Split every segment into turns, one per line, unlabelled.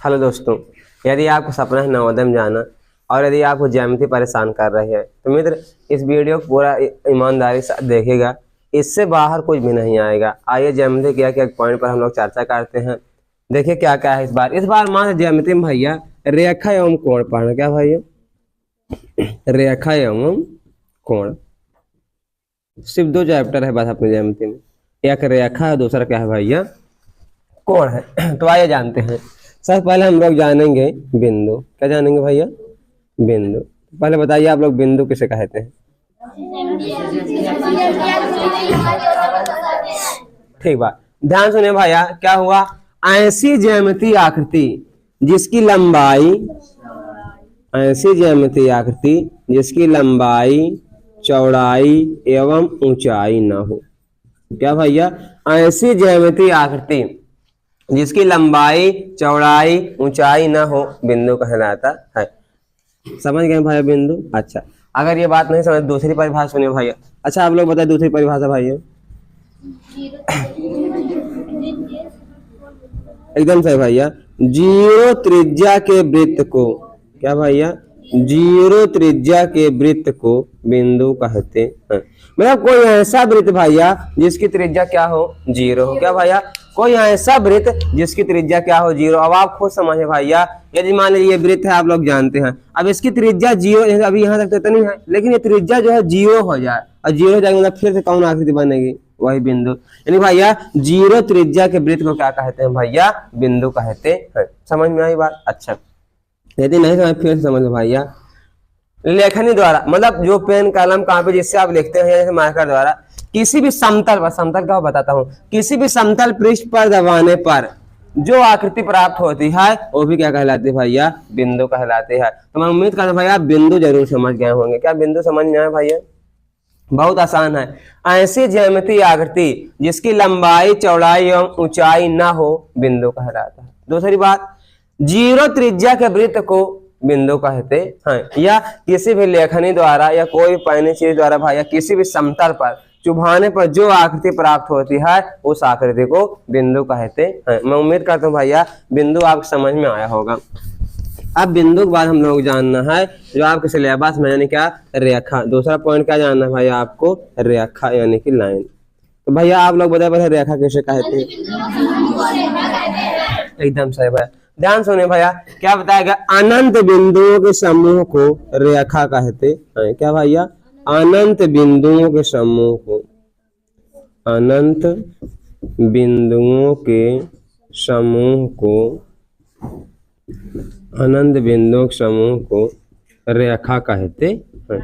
Hello दोस्तों, यदि आपको सपना है नवोदय में जाना और यदि आपको ज्यामिति परेशान कर रही है तो मित्र इस वीडियो को पूरा ईमानदारी से देखिएगा, इससे बाहर कुछ भी नहीं आएगा। आइए ज्यामिति क्या क्या पॉइंट पर हम लोग चर्चा करते हैं। देखिए क्या क्या है इस बार मान ज्यामिति में भैया रेखा एवं कोण पढ़ना। क्या भैया? रेखा एवं कोण, सिर्फ दो चैप्टर है बस अपने ज्यामिति में, एक रेखा है, दूसरा क्या है भैया? कोण है। तो आइए जानते हैं। सबसे पहले हम लोग जानेंगे बिंदु। क्या जानेंगे भैया? बिंदु। पहले बताइए आप लोग बिंदु किसे कहते हैं? ठीक बात, ध्यान सुनिए भैया। क्या हुआ? ऐसी ज्यामितीय आकृति जिसकी लंबाई, ऐसी ज्यामितीय आकृति जिसकी लंबाई चौड़ाई एवं ऊंचाई न हो। क्या भैया? ऐसी ज्यामितीय आकृति जिसकी लंबाई चौड़ाई ऊंचाई न हो बिंदु कहलाता है। समझ गए भैया बिंदु? अच्छा, अगर ये बात नहीं समझ दूसरी परिभाषा सुनिए भैया। अच्छा आप लोग बताए दूसरी परिभाषा भैया। एकदम सही भैया, जीरो त्रिज्या के वृत्त को, क्या भैया? जीरो त्रिज्या के वृत्त को बिंदु कहते हैं। मतलब कोई ऐसा वृत्त भैया जिसकी त्रिज्या क्या हो? जीरो हो। क्या भैया? कोई ऐसा वृत्त जिसकी त्रिज्या क्या हो? जीरो। अब आप खुद समझे भैया, यदि मान लीजिए ये वृत्त है, आप लोग जानते हैं, अब इसकी त्रिज्या जीरो, अभी यहाँ तक तो इतनी है, लेकिन ये त्रिज्या जो है जीरो हो जाए, और जीरो हो जाएगी मतलब फिर से कौन आकृति बनेगी? वही बिंदु। यानी भैया जीरो त्रिज्या के वृत्त को क्या कहते हैं भैया? बिंदु कहते हैं। समझ में आई बात? अच्छा, यदि नहीं समझ फिर समझ लो भैया। लेखनी द्वारा मतलब जो पेन कलम कापी जिससे आप लिखते हैं, जैसे मार्कर द्वारा किसी भी समतल पर, समतल का बताता हूँ, किसी भी समतल पृष्ठ पर दबाने पर जो आकृति प्राप्त होती है वो भी क्या कहलाती है भैया? बिंदु कहलाती है। तो मैं उम्मीद करता हूँ भैया बिंदु जरूर समझ गए होंगे। क्या बिंदु समझ में आया भैया? बहुत आसान है। ऐसी ज्यामितीय आकृति जिसकी लंबाई चौड़ाई एवं ऊंचाई न हो बिंदु कहलाता है। दूसरी बात, जीरो त्रिज्या के वृत्त को बिंदु कहते हैं। या किसी भी लेखनी द्वारा या कोई पैनी चीज द्वारा भैया किसी भी समतल पर चुभाने पर जो आकृति प्राप्त होती है उस आकृति को बिंदु कहते हैं। मैं उम्मीद करता हूँ भैया बिंदु आपको समझ में आया होगा। अब बिंदु के बाद हम लोग जानना है जो आपके सिलेबस में, यानी क्या? रेखा। दूसरा पॉइंट क्या जानना है भैया आपको? रेखा यानी कि लाइन। तो भैया आप लोग बताए रेखा कैसे कहते हैं? एकदम सही भैया, ध्यान सुनिए भैया। क्या बताया गया? अनंत बिंदुओं के समूह को रेखा कहते हैं। क्या भैया? अनंत बिंदुओं के समूह को, अनंत बिंदुओं के समूह को, अनंत बिंदुओं के समूह को रेखा कहते हैं।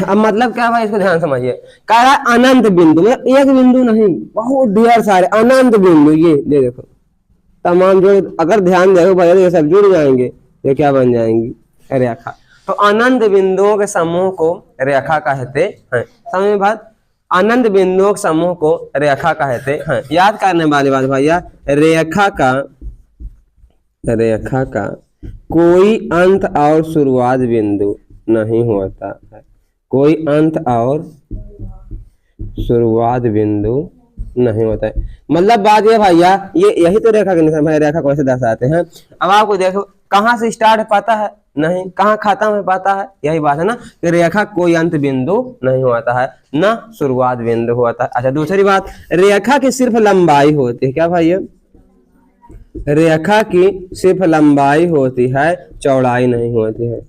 अब मतलब क्या भाई, इसको ध्यान समझिए। कह रहा है अनंत बिंदु, मतलब एक बिंदु नहीं, बहुत ढेर सारे अनंत बिंदु। ये देखो तमाम जो, अगर ध्यान देखो भैया ये सब जुड़ जाएंगे, ये क्या बन जाएंगी? रेखा। तो अनंत बिंदुओं के समूह को रेखा कहते हैं। समझ में बात? अनंत बिंदुओं के समूह को रेखा कहते हैं। याद करने वाली बात भैया, रेखा का कोई अंत और शुरुआत बिंदु नहीं होता है। कोई अंत और शुरुआत बिंदु नहीं होता है। मतलब बात ये भैया, ये यही तो रेखा के निशान भाई, रेखा को ऐसे दर्शाते हैं। अब आपको देखो कहाँ से स्टार्ट पता है? नहीं। कहाँ खत्म है? पता है। यही बात है ना कि रेखा कोई अंत बिंदु नहीं होता है, न शुरुआत बिंदु होता है। अच्छा दूसरी बात, रेखा की सिर्फ लंबाई होती है। क्या भैया? रेखा की सिर्फ लंबाई होती है, चौड़ाई नहीं होती है।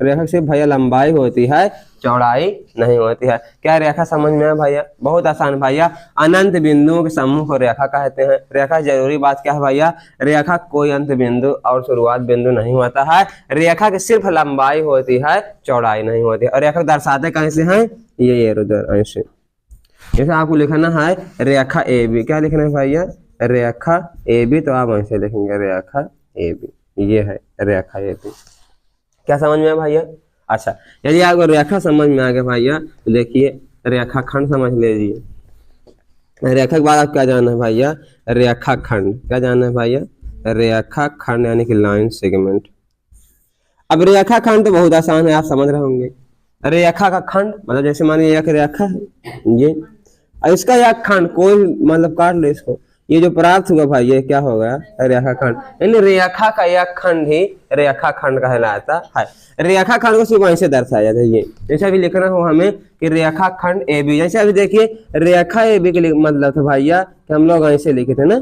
रेखा सिर्फ भैया लंबाई होती है, चौड़ाई नहीं होती है। क्या रेखा समझ में है भैया? बहुत आसान भैया। अनंत बिंदुओं के समूह को रेखा कहते हैं। रेखा जरूरी बात क्या है भैया? रेखा कोई अंत बिंदु और शुरुआत बिंदु नहीं होता है। रेखा की सिर्फ लंबाई होती है, चौड़ाई नहीं होती है। और रेखा दर्शाते कैसे हैं? ये इधर ऐसे, जैसे आपको लिखना है रेखा ए बी। क्या लिखना है भैया? रेखा ए बी। तो आप ऐसे लिखेंगे रेखा ए बी, ये है रेखा ए बी। क्या समझ में आया भैया? अच्छा, यदि आपको रेखा समझ में आ गया भैया तो देखिए रेखा खंड समझ लीजिए। रेखा के बाद आप क्या जानना है भैया? रेखा खंड। क्या जानना है भैया? रेखा खंड यानी कि लाइन सेगमेंट। अब रेखा खंड तो बहुत आसान है, आप समझ रहे होंगे। रेखा का खंड मतलब जैसे मानिए एक रेखा है ये, इसका एक खंड कोई मतलब काट लो इसको, ये जो प्राप्त हुआ भाई ये क्या होगा, रेखाखंड। यानी रेखा का एक खंड ही रेखाखंड कहलाता है। रेखाखंड को सिर्फ ऐसे दर्शाया जाता है। ये जैसे अभी लिखना हो हमें कि रेखाखंड ए बी, जैसे अभी देखिए रेखा ए बी के मतलब था भैया कि हम लोग ऐसे लिखे थे ना,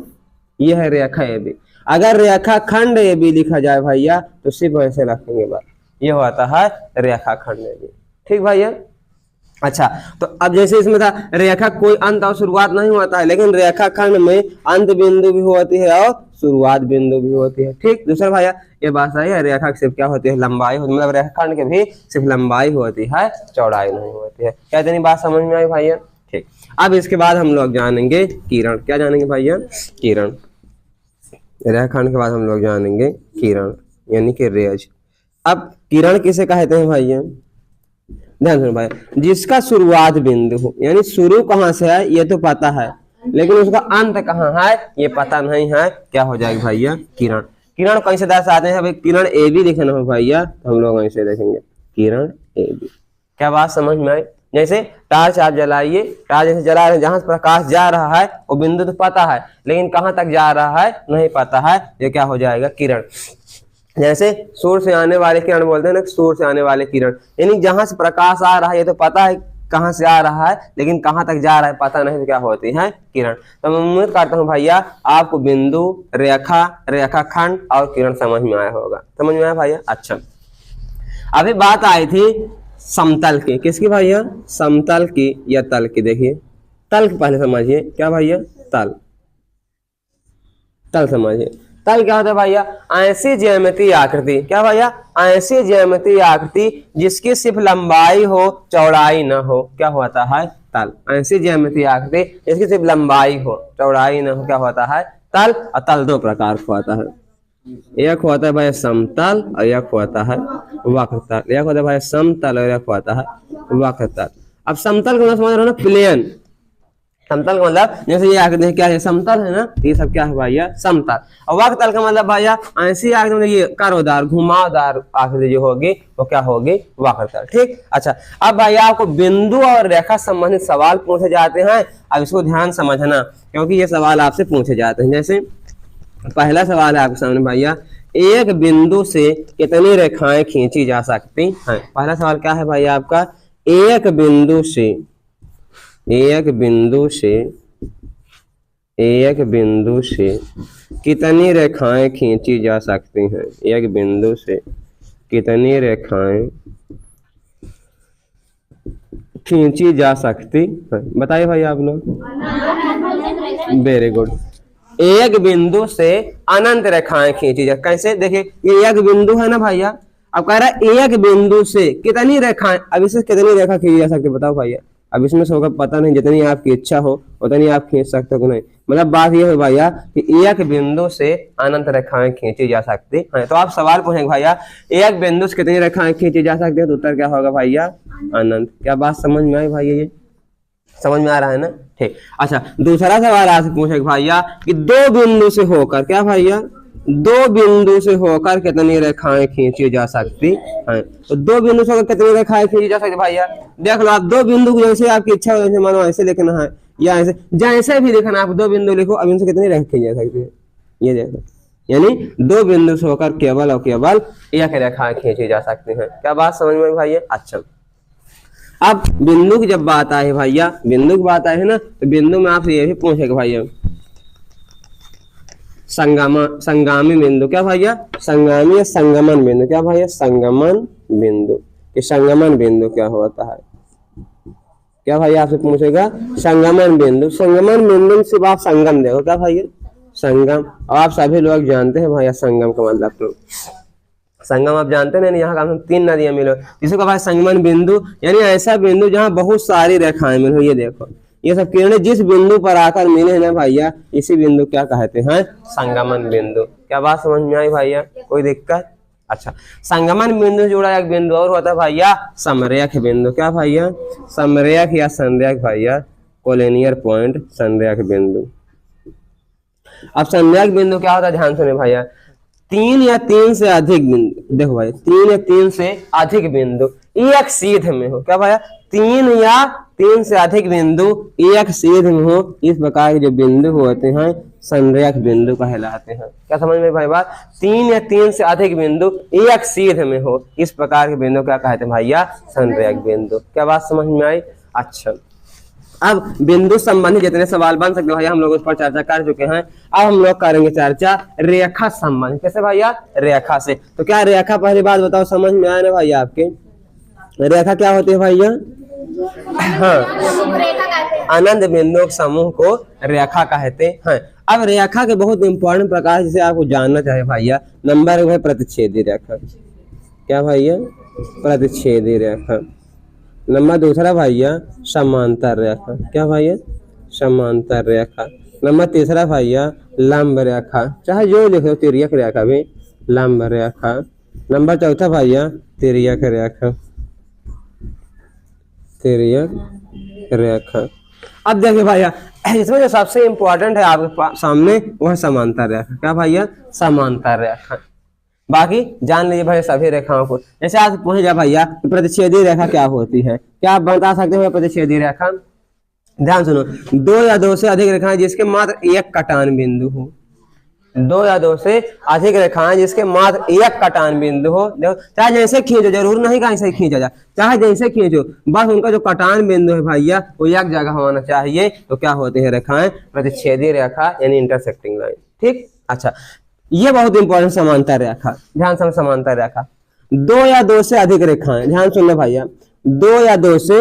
ये है रेखा ए बी। अगर रेखाखंड ए बी लिखा जाए भैया तो सिर्फ ऐसे रखेंगे बस, ये होता है रेखाखंड ए बी। ठीक भैया। अच्छा, तो अब जैसे इसमें था रेखा कोई अंत और शुरुआत नहीं होता है, लेकिन रेखाखंड में अंत बिंदु भी होती है और शुरुआत बिंदु भी होती है। ठीक। दूसरा भैया ये बात सही है, रेखा सिर्फ क्या होती है, लंबाई होती है, मतलब रेखाखंड के भी सिर्फ लंबाई होती है, चौड़ाई नहीं होती है। क्या इतनी बात समझ में आई भैया? ठीक। अब इसके बाद हम लोग जानेंगे किरण। क्या जानेंगे भैया? किरण। रेखाखंड के बाद हम लोग जानेंगे किरण यानी कि रेज। अब किरण किसे कहते हैं भैया? ध्यान सुनो भाई, जिसका शुरुआत बिंदु हो, यानी शुरू कहाँ से है ये तो पता है, लेकिन उसका अंत कहाँ है ये पता नहीं है, क्या हो जाएगा भैया? किरण। किरण कैसे दर्शाते हैं? भाई किरण ए बी लिखना हो भैया तो हम लोग ऐसे देखेंगे किरण ए बी। क्या बात समझ में आई? जैसे टार्च आप जलाइए, टार्च जैसे जला रहे हैं, जहां से प्रकाश जा रहा है वो बिंदु तो पता है, लेकिन कहाँ तक जा रहा है नहीं पता है, ये क्या हो जाएगा? किरण। जैसे सूर्य से आने वाले किरण बोलते हैं ना, सूर्य से आने वाले किरण, यानी जहां से प्रकाश आ रहा है ये तो पता है कहां से आ रहा है, लेकिन कहां तक जा रहा है पता नहीं, तो क्या होती है? किरण। तो मैं उम्मीद करता हूं भैया आपको बिंदु, रेखा, रेखाखंड और किरण समझ में आया होगा। समझ में आया भैया? अच्छा, अभी बात आई थी समतल की। किसकी भैया? समतल की या तल की। देखिए तल की पहले समझिए। क्या भैया? तल। तल समझिए। तल क्या होता है भैया? ऐसी ज्यामितीय आकृति। क्या भैया? ऐसी ज्यामितीय आकृति जिसकी सिर्फ लंबाई हो चौड़ाई न हो, क्या होता है? तल। ऐसी ज्यामितीय आकृति जिसकी सिर्फ लंबाई हो चौड़ाई न हो, क्या होता है? तल। और तल दो प्रकार का होता है, एक होता है भाई समतल और एक होता है वक्रतल। एक होता है भाई समतल और एक होता है वक्रतल। अब समतल को समझ रहे हो ना, प्लेन। समतल का मतलब जैसे ये आकृति क्या है? समतल है ना, ये सब क्या है भैया? समतल। और वक्रतल का मतलब भैया ऐसी आकृति, मतलब ये कर्वदार घुमावदार आकृति जो होगी वो क्या होगी? वक्रतल। ठीक। अच्छा, अब भैया आपको बिंदु और रेखा संबंधित सवाल पूछे जाते हैं। अब इसको ध्यान समझना, क्योंकि ये सवाल आपसे पूछे जाते हैं। जैसे पहला सवाल है आपके सामने भैया, एक बिंदु से कितनी रेखाएं खींची जा सकती हैं? पहला सवाल क्या है भैया आपका? एक बिंदु से कितनी रेखाएं खींची जा सकती हैं? एक बिंदु से कितनी रेखाएं खींची जा सकती हैं? बताइए भाई आप लोग। Very good. एक बिंदु से अनंत रेखाएं खींची जा, कैसे? देखिए ये एक बिंदु है ना भैया, अब कह रहा है एक बिंदु से कितनी रेखाएं, अब इससे कितनी रेखा खींची जा सकती है बताओ भैया? अब इसमें से होगा पता नहीं, जितनी आपकी इच्छा हो उतनी आप खींच सकते हो कि नहीं। मतलब बात यह है भैया कि एक बिंदु से अनंत रेखाएं खींची जा सकती है। तो आप सवाल पूछेंगे भैया एक बिंदु से कितनी रेखाएं खींची जा सकती है, तो उत्तर क्या होगा भैया? अनंत। क्या बात समझ में आई भैया? ये समझ में आ रहा है ना? ठीक। अच्छा, दूसरा सवाल आपसे पूछेगा भैया कि दो बिंदु से होकर, क्या भैया? दो बिंदु से होकर कितनी रेखाएं खींची जा सकती हैं? तो दो बिंदु से होकर कितनी रेखाएं खींची जा सकती भैया? देख लो आप, दो बिंदु को जैसे आपकी इच्छा हो, जैसे मानो ऐसे लिखना है या ऐसे, जैसे भी लिखना, आप दो बिंदु लिखो, अब इनसे कितनी रेखा खींची जा सकती है? ये देखो, यानी दो बिंदु से होकर केवल और केवल एक रेखाएं खींची जा सकती है। क्या बात समझ में भैया? अच्छा, अब बिंदु की जब बात आई भैया, बिंदु की बात आई है ना, तो बिंदु में आपसे ये भी पूछेगा भैया संगामी बिंदु। क्या भैया? संगामी या संगमन बिंदु। क्या भैया? संगमन बिंदु। कि संगमन बिंदु क्या होता है? क्या भैया आपसे पूछेगा? संगमन बिंदु। संगमन बिंदु सिर्फ आप संगम देखो। क्या भैया? संगम। और आप सभी लोग जानते हैं भैया संगम का मतलब, तो संगम आप जानते हैं ना, यहाँ का तीन नदियां मिलो, जिसको कहा संगमन बिंदु, यानी ऐसा बिंदु जहाँ बहुत सारी रेखाएं मिलो। ये देखो, ये सब किरणें जिस बिंदु पर आकर मिले हैं ना भैया, इसी बिंदु क्या कहते हैं? संगमन बिंदु। क्या बात समझ में आई भैया? कोई दिक्कत? अच्छा, संगमन बिंदु जुड़ा एक बिंदु और होता है भैया समरेख बिंदु। क्या भैया? समरेख या संरेख भैया, कोलिनियर पॉइंट, संरेख बिंदु। अब संरेख बिंदु क्या होता है? ध्यान सुने भैया, तीन या तीन से अधिक बिंदु, देखो भाई, तीन या तीन से अधिक बिंदु एक सीध में हो। क्या भैया? तीन या तीन से अधिक बिंदु एक सीध में हो, इस प्रकार के जो बिंदु होते हैं संरेख बिंदु कहलाते हैं। क्या समझ में भाई बात? 3 या 3 से अधिक बिंदु एक सीध में हो, इस प्रकार के बिंदु क्या कहते हैं भैया? संरेख बिंदु। क्या बात समझ में आई? अच्छा, अब बिंदु संबंधी जितने सवाल बन सकते भैया हम लोग उस पर चर्चा कर चुके हैं। अब हम लोग करेंगे चर्चा रेखा संबंध। कैसे भैया? रेखा से। तो क्या रेखा, पहली बात बताओ, समझ में आया ना भैया आपके? रेखा क्या होती है भैया? हाँ, अनंत बिंदुओं के समूह को रेखा कहते हैं। अब रेखा के बहुत इंपॉर्टेंट प्रकार जिसे आपको जानना चाहिए भैया, नंबर 1 है प्रतिच्छेदी रेखा। क्या भैया? प्रतिच्छेदी रेखा। नंबर 2 भैया समांतर रेखा। क्या भैया? समांतर रेखा। नंबर 3 भैया लंब रेखा, चाहे जो लिखो, तिर्यक रेखा भी लंब रेखा। नंबर 4 भैया तिर्यक रेखा, तिर्यक रेखा। अब देखिए भैया, इसमें जो सबसे इंपॉर्टेंट है आपके सामने वह समांतर रेखा। क्या भैया? समांतर रेखा। बाकी जान लीजिए भैया सभी रेखाओं को। जैसे आज पूछ जाए भैया प्रतिच्छेदी रेखा क्या होती है, क्या आप बता सकते हो प्रतिच्छेदी रेखा? ध्यान सुनो, 2 या 2 से अधिक रेखाएं जिसके मात्र एक कटान बिंदु हो। 2 या 2 से अधिक रेखाएं जिसके मात्र एक कटान बिंदु हो। देखो, चाहे जैसे खींचो, जरूर नहीं कहीं से खींचा जाए, चाहे जैसे खींचो, बस उनका जो कटान बिंदु है भैया वो एक जगह होना चाहिए। तो क्या होती है रेखाएं? प्रतिच्छेदी रेखा यानी इंटरसेक्टिंग लाइन। ठीक, अच्छा, ये बहुत इंपॉर्टेंट समांतर रेखा। ध्यान से, समांतर रेखा 2 या 2 से अधिक रेखाएं, ध्यान सुन लो भैया, 2 या 2 से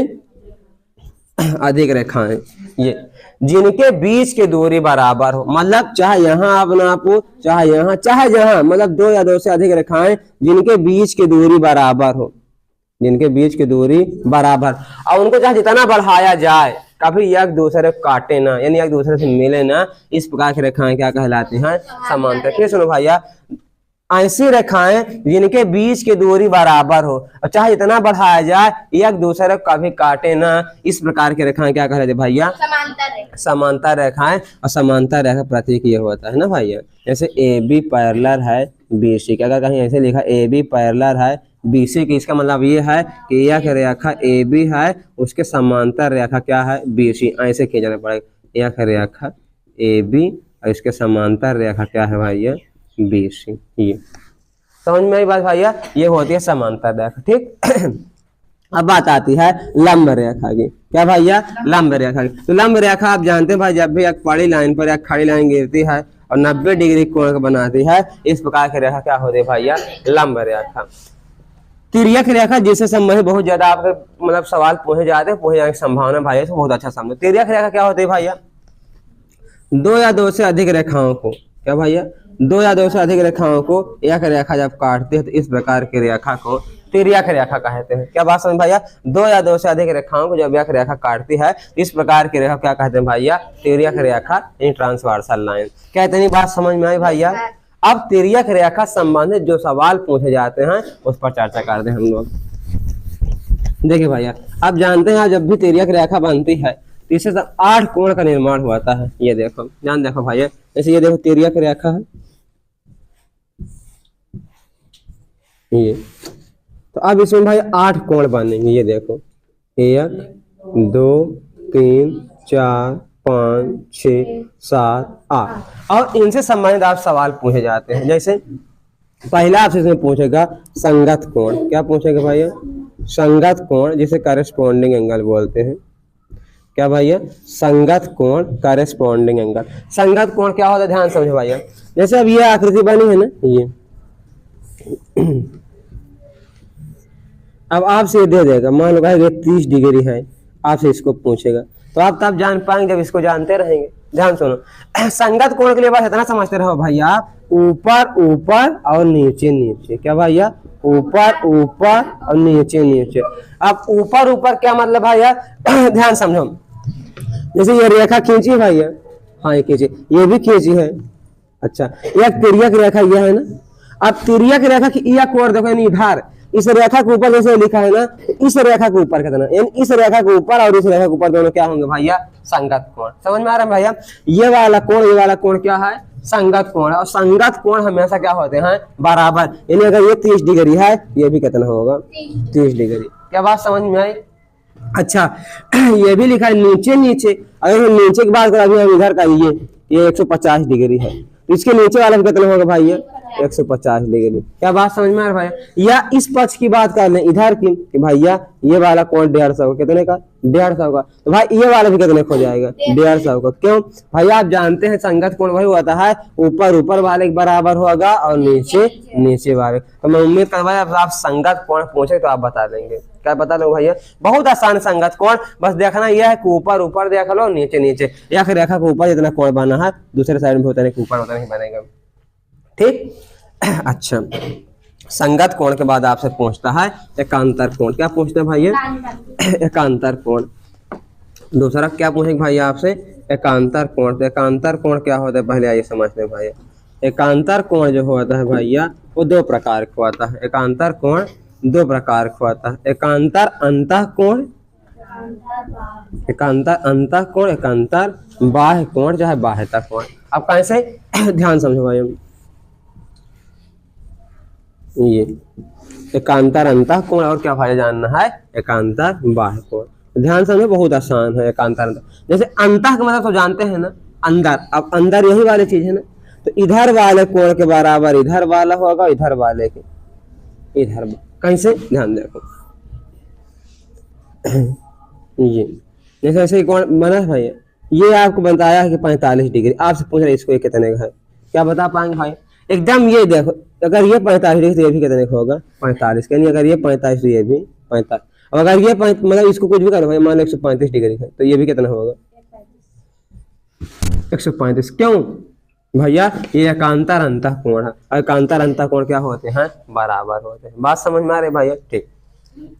अधिक रेखाएं ये जिनके बीच की दूरी बराबर हो, मतलब चाहे यहाँ आप नापो, चाहे यहाँ, चाहे जहां, मतलब 2 या 2 से अधिक रेखाएं जिनके बीच की दूरी बराबर हो, जिनके बीच की दूरी बराबर, और उनको चाहे जितना बढ़ाया जाए कभी एक दूसरे को काटे ना, यानी एक दूसरे से मिले ना, इस प्रकार की रेखाएं क्या कहलाती हैं? समांतर। फिर सुनो भैया, ऐसी रेखाएं जिनके बीच की दूरी बराबर हो और चाहे इतना बढ़ाया जाए एक दूसरे को कभी काटे ना, इस प्रकार की रेखाएं क्या कहलाती है भैया? समांतर रेखाएं। और समांतर रेखा प्रतीक ये होता है ना भैया, जैसे ए बी पैरेलल है बी सी, अगर कहीं ऐसे लिखा ए बी पैरेलल है बी सी की, इसका मतलब ये है कि एक रेखा ए बी है, उसके समांतर रेखा क्या है? B C. ऐसे खींचना पड़ेगा, एक रेखा ए बी और इसके समांतर रेखा क्या है भैया? B C. ये समझ में आई बात भैया? ये होती है समांतर रेखा। ठीक, अब बात आती है लंब रेखा की। क्या भैया? लंब रेखा की। तो लंब रेखा आप जानते हैं भाई, जब भी एक बड़ी लाइन पर एक खड़ी लाइन गिरती है और 90 डिग्री कोण बनाती है, इस प्रकार की रेखा क्या होती है भैया? लंब रेखा। तिर्यक रेखा जिससे संबंधित बहुत ज्यादा आपके मतलब सवाल पूछे जाते हैं, पूछे जाने की संभावना भाई, तो बहुत अच्छा समझो। तिर्यक रेखा क्या होती है भैया? 2 या 2 से अधिक रेखाओं को, क्या भैया? 2 या 2 से अधिक रेखाओं को एक रेखा जब काटते हैं तो इस प्रकार की रेखा को तिर्यक रेखा कहते हैं। क्या बात समझ भैया? 2 या 2 से अधिक रेखाओं को जब एक रेखा काटती है इस प्रकार की रेखा क्या कहते हैं भैया? तिर्यक रेखा यानी ट्रांसवर्सल लाइन। क्या इतनी बात समझ में आई भैया? अब तिर्यक रेखा संबंधित जो सवाल पूछे जाते हैं उस पर चर्चा करते हैं हम लोग। देखिए भैया, आप जानते हैं जब भी तिर्यक रेखा बनती है तो इससे 8 कोण का निर्माण होता है। ये देखो, ध्यान देखो भैया, जैसे ये देखो तिर्यक रेखा है ये, तो अब इसमें भाई 8 कोण बनेंगे। ये देखो 1 2 3 4 5 6 7 8, और इनसे संबंधित आप सवाल पूछे जाते हैं। जैसे पहला आपसे इसमें पूछेगा संगत कोण। क्या पूछेगा भैया? संगत कोण, जिसे करेस्पॉन्डिंग एंगल बोलते हैं। क्या भैया? संगत कोण, करेस्पॉन्डिंग एंगल। संगत कोण क्या होता है? ध्यान समझो भैया, जैसे अब ये आकृति बनी है ना, ये अब आपसे दे देगा, मान लो ये 30 डिग्री है, आपसे इसको पूछेगा, तो आप तब जान पाएंगे जब इसको जानते रहेंगे। ध्यान सुनो, संगत कोण के लिए बस इतना समझते रहो भैया, ऊपर ऊपर और नीचे नीचे। क्या भैया? ऊपर ऊपर और नीचे नीचे। अब ऊपर ऊपर क्या मतलब भैया? ध्यान समझो, जैसे ये रेखा खींची भैया, हाँ ये खींची, ये भी खींची है। अच्छा, एक तिर्यक रेखा यह है ना, अब तिर्यक रेखा की एक ओर देखो, यानी इधर इस रेखा के ऊपर जैसे लिखा है ना, इस रेखा के ऊपर कितना, यानी इस रेखा के ऊपर और इस रेखा के ऊपर दोनों क्या होंगे भैया? संगत कोण। समझ में आ रहा है भैया? ये वाला कोण, ये वाला कोण क्या है? संगत कोण। और संगत कोण हमेशा क्या होते हैं? बराबर। यानी अगर ये 30 डिग्री है, ये भी कितना होगा? 30 डिग्री। क्या बात समझ में आई? अच्छा, ये भी लिखा है नीचे नीचे। अगर नीचे की बात करें, अभी हम इधर का ये ये 150 डिग्री है। तो इसके नीचे वाला कितना होगा भैया 150 डिग्री। क्या बात समझ में आ रहा है भैया। या इस पक्ष की बात कर लें इधर की कि भैया ये वाला कोण 150 का, कितने का 150 का, तो भाई ये वाला भी कितने का हो जाएगा 150 का। क्यों भैया आप जानते हैं संगत कोण वही होता है ऊपर वाले के बराबर होगा और नीचे वाले। तो मैं उम्मीद कर भाई आप संगत कोण पूछे तो आप बता देंगे। क्या बता लो भैया, बहुत आसान संगत कोण, बस देखना यह है कि ऊपर देख लो नीचे या फिर रेखा के ऊपर जितना कोण बना है दूसरे साइड में होता नहीं ऊपर उतना नहीं बनेगा। ठीक अच्छा, संगत कोण के बाद आपसे पूछता है एकांतर कोण। क्या पूछते हैं भैया एकांतर कोण। दूसरा क्या पूछेंगे भैया आपसे एकांतर कोण। तो एकांतर कोण क्या होता है पहले आइए समझते हैं भैया। एकांतर कोण जो होता है भैया वो दो प्रकार का होता है। एकांतर कोण दो प्रकार का होता है, एकांतर अंतः कोण, एकांतर अंतः कोण, एकांतर बाह्य कोण चाहे बाह्यता कोण। अब कैसे ध्यान समझो भाई, ये एकांतर अंतः कोण और क्या भाई जानना है एकांतर बाह्य कोण। ध्यान समझो बहुत आसान है एकांतर अंतः। जैसे अंतः का मतलब तो जानते हैं ना अंदर, अब अंदर यही वाली चीज है ना, तो इधर वाले कोण के बराबर इधर वाला होगा, इधर वाले के इधर। कैसे ध्यान देखो ये जैसे ऐसे कोण बना भाई, ये आपको बताया है कि 45 डिग्री, आपसे पूछ रहे इसको ये कितने का है, क्या बता पाएंगे भाई एकदम। ये देखो अगर ये 45 डिग्री तो ये भी कितने का होगा 45 का, नहीं अगर ये 45 तो ये भी 45। अब अगर ये मतलब इसको कुछ भी करो भाई मान लो 135 डिग्री है तो ये भी कितना होगा 135। क्यों भैया ये एकांतर अंतः कोण है, एकांतर अंतः कोण क्या होते हैं बराबर होते हैं। बात समझ में आ रही भैया। ठीक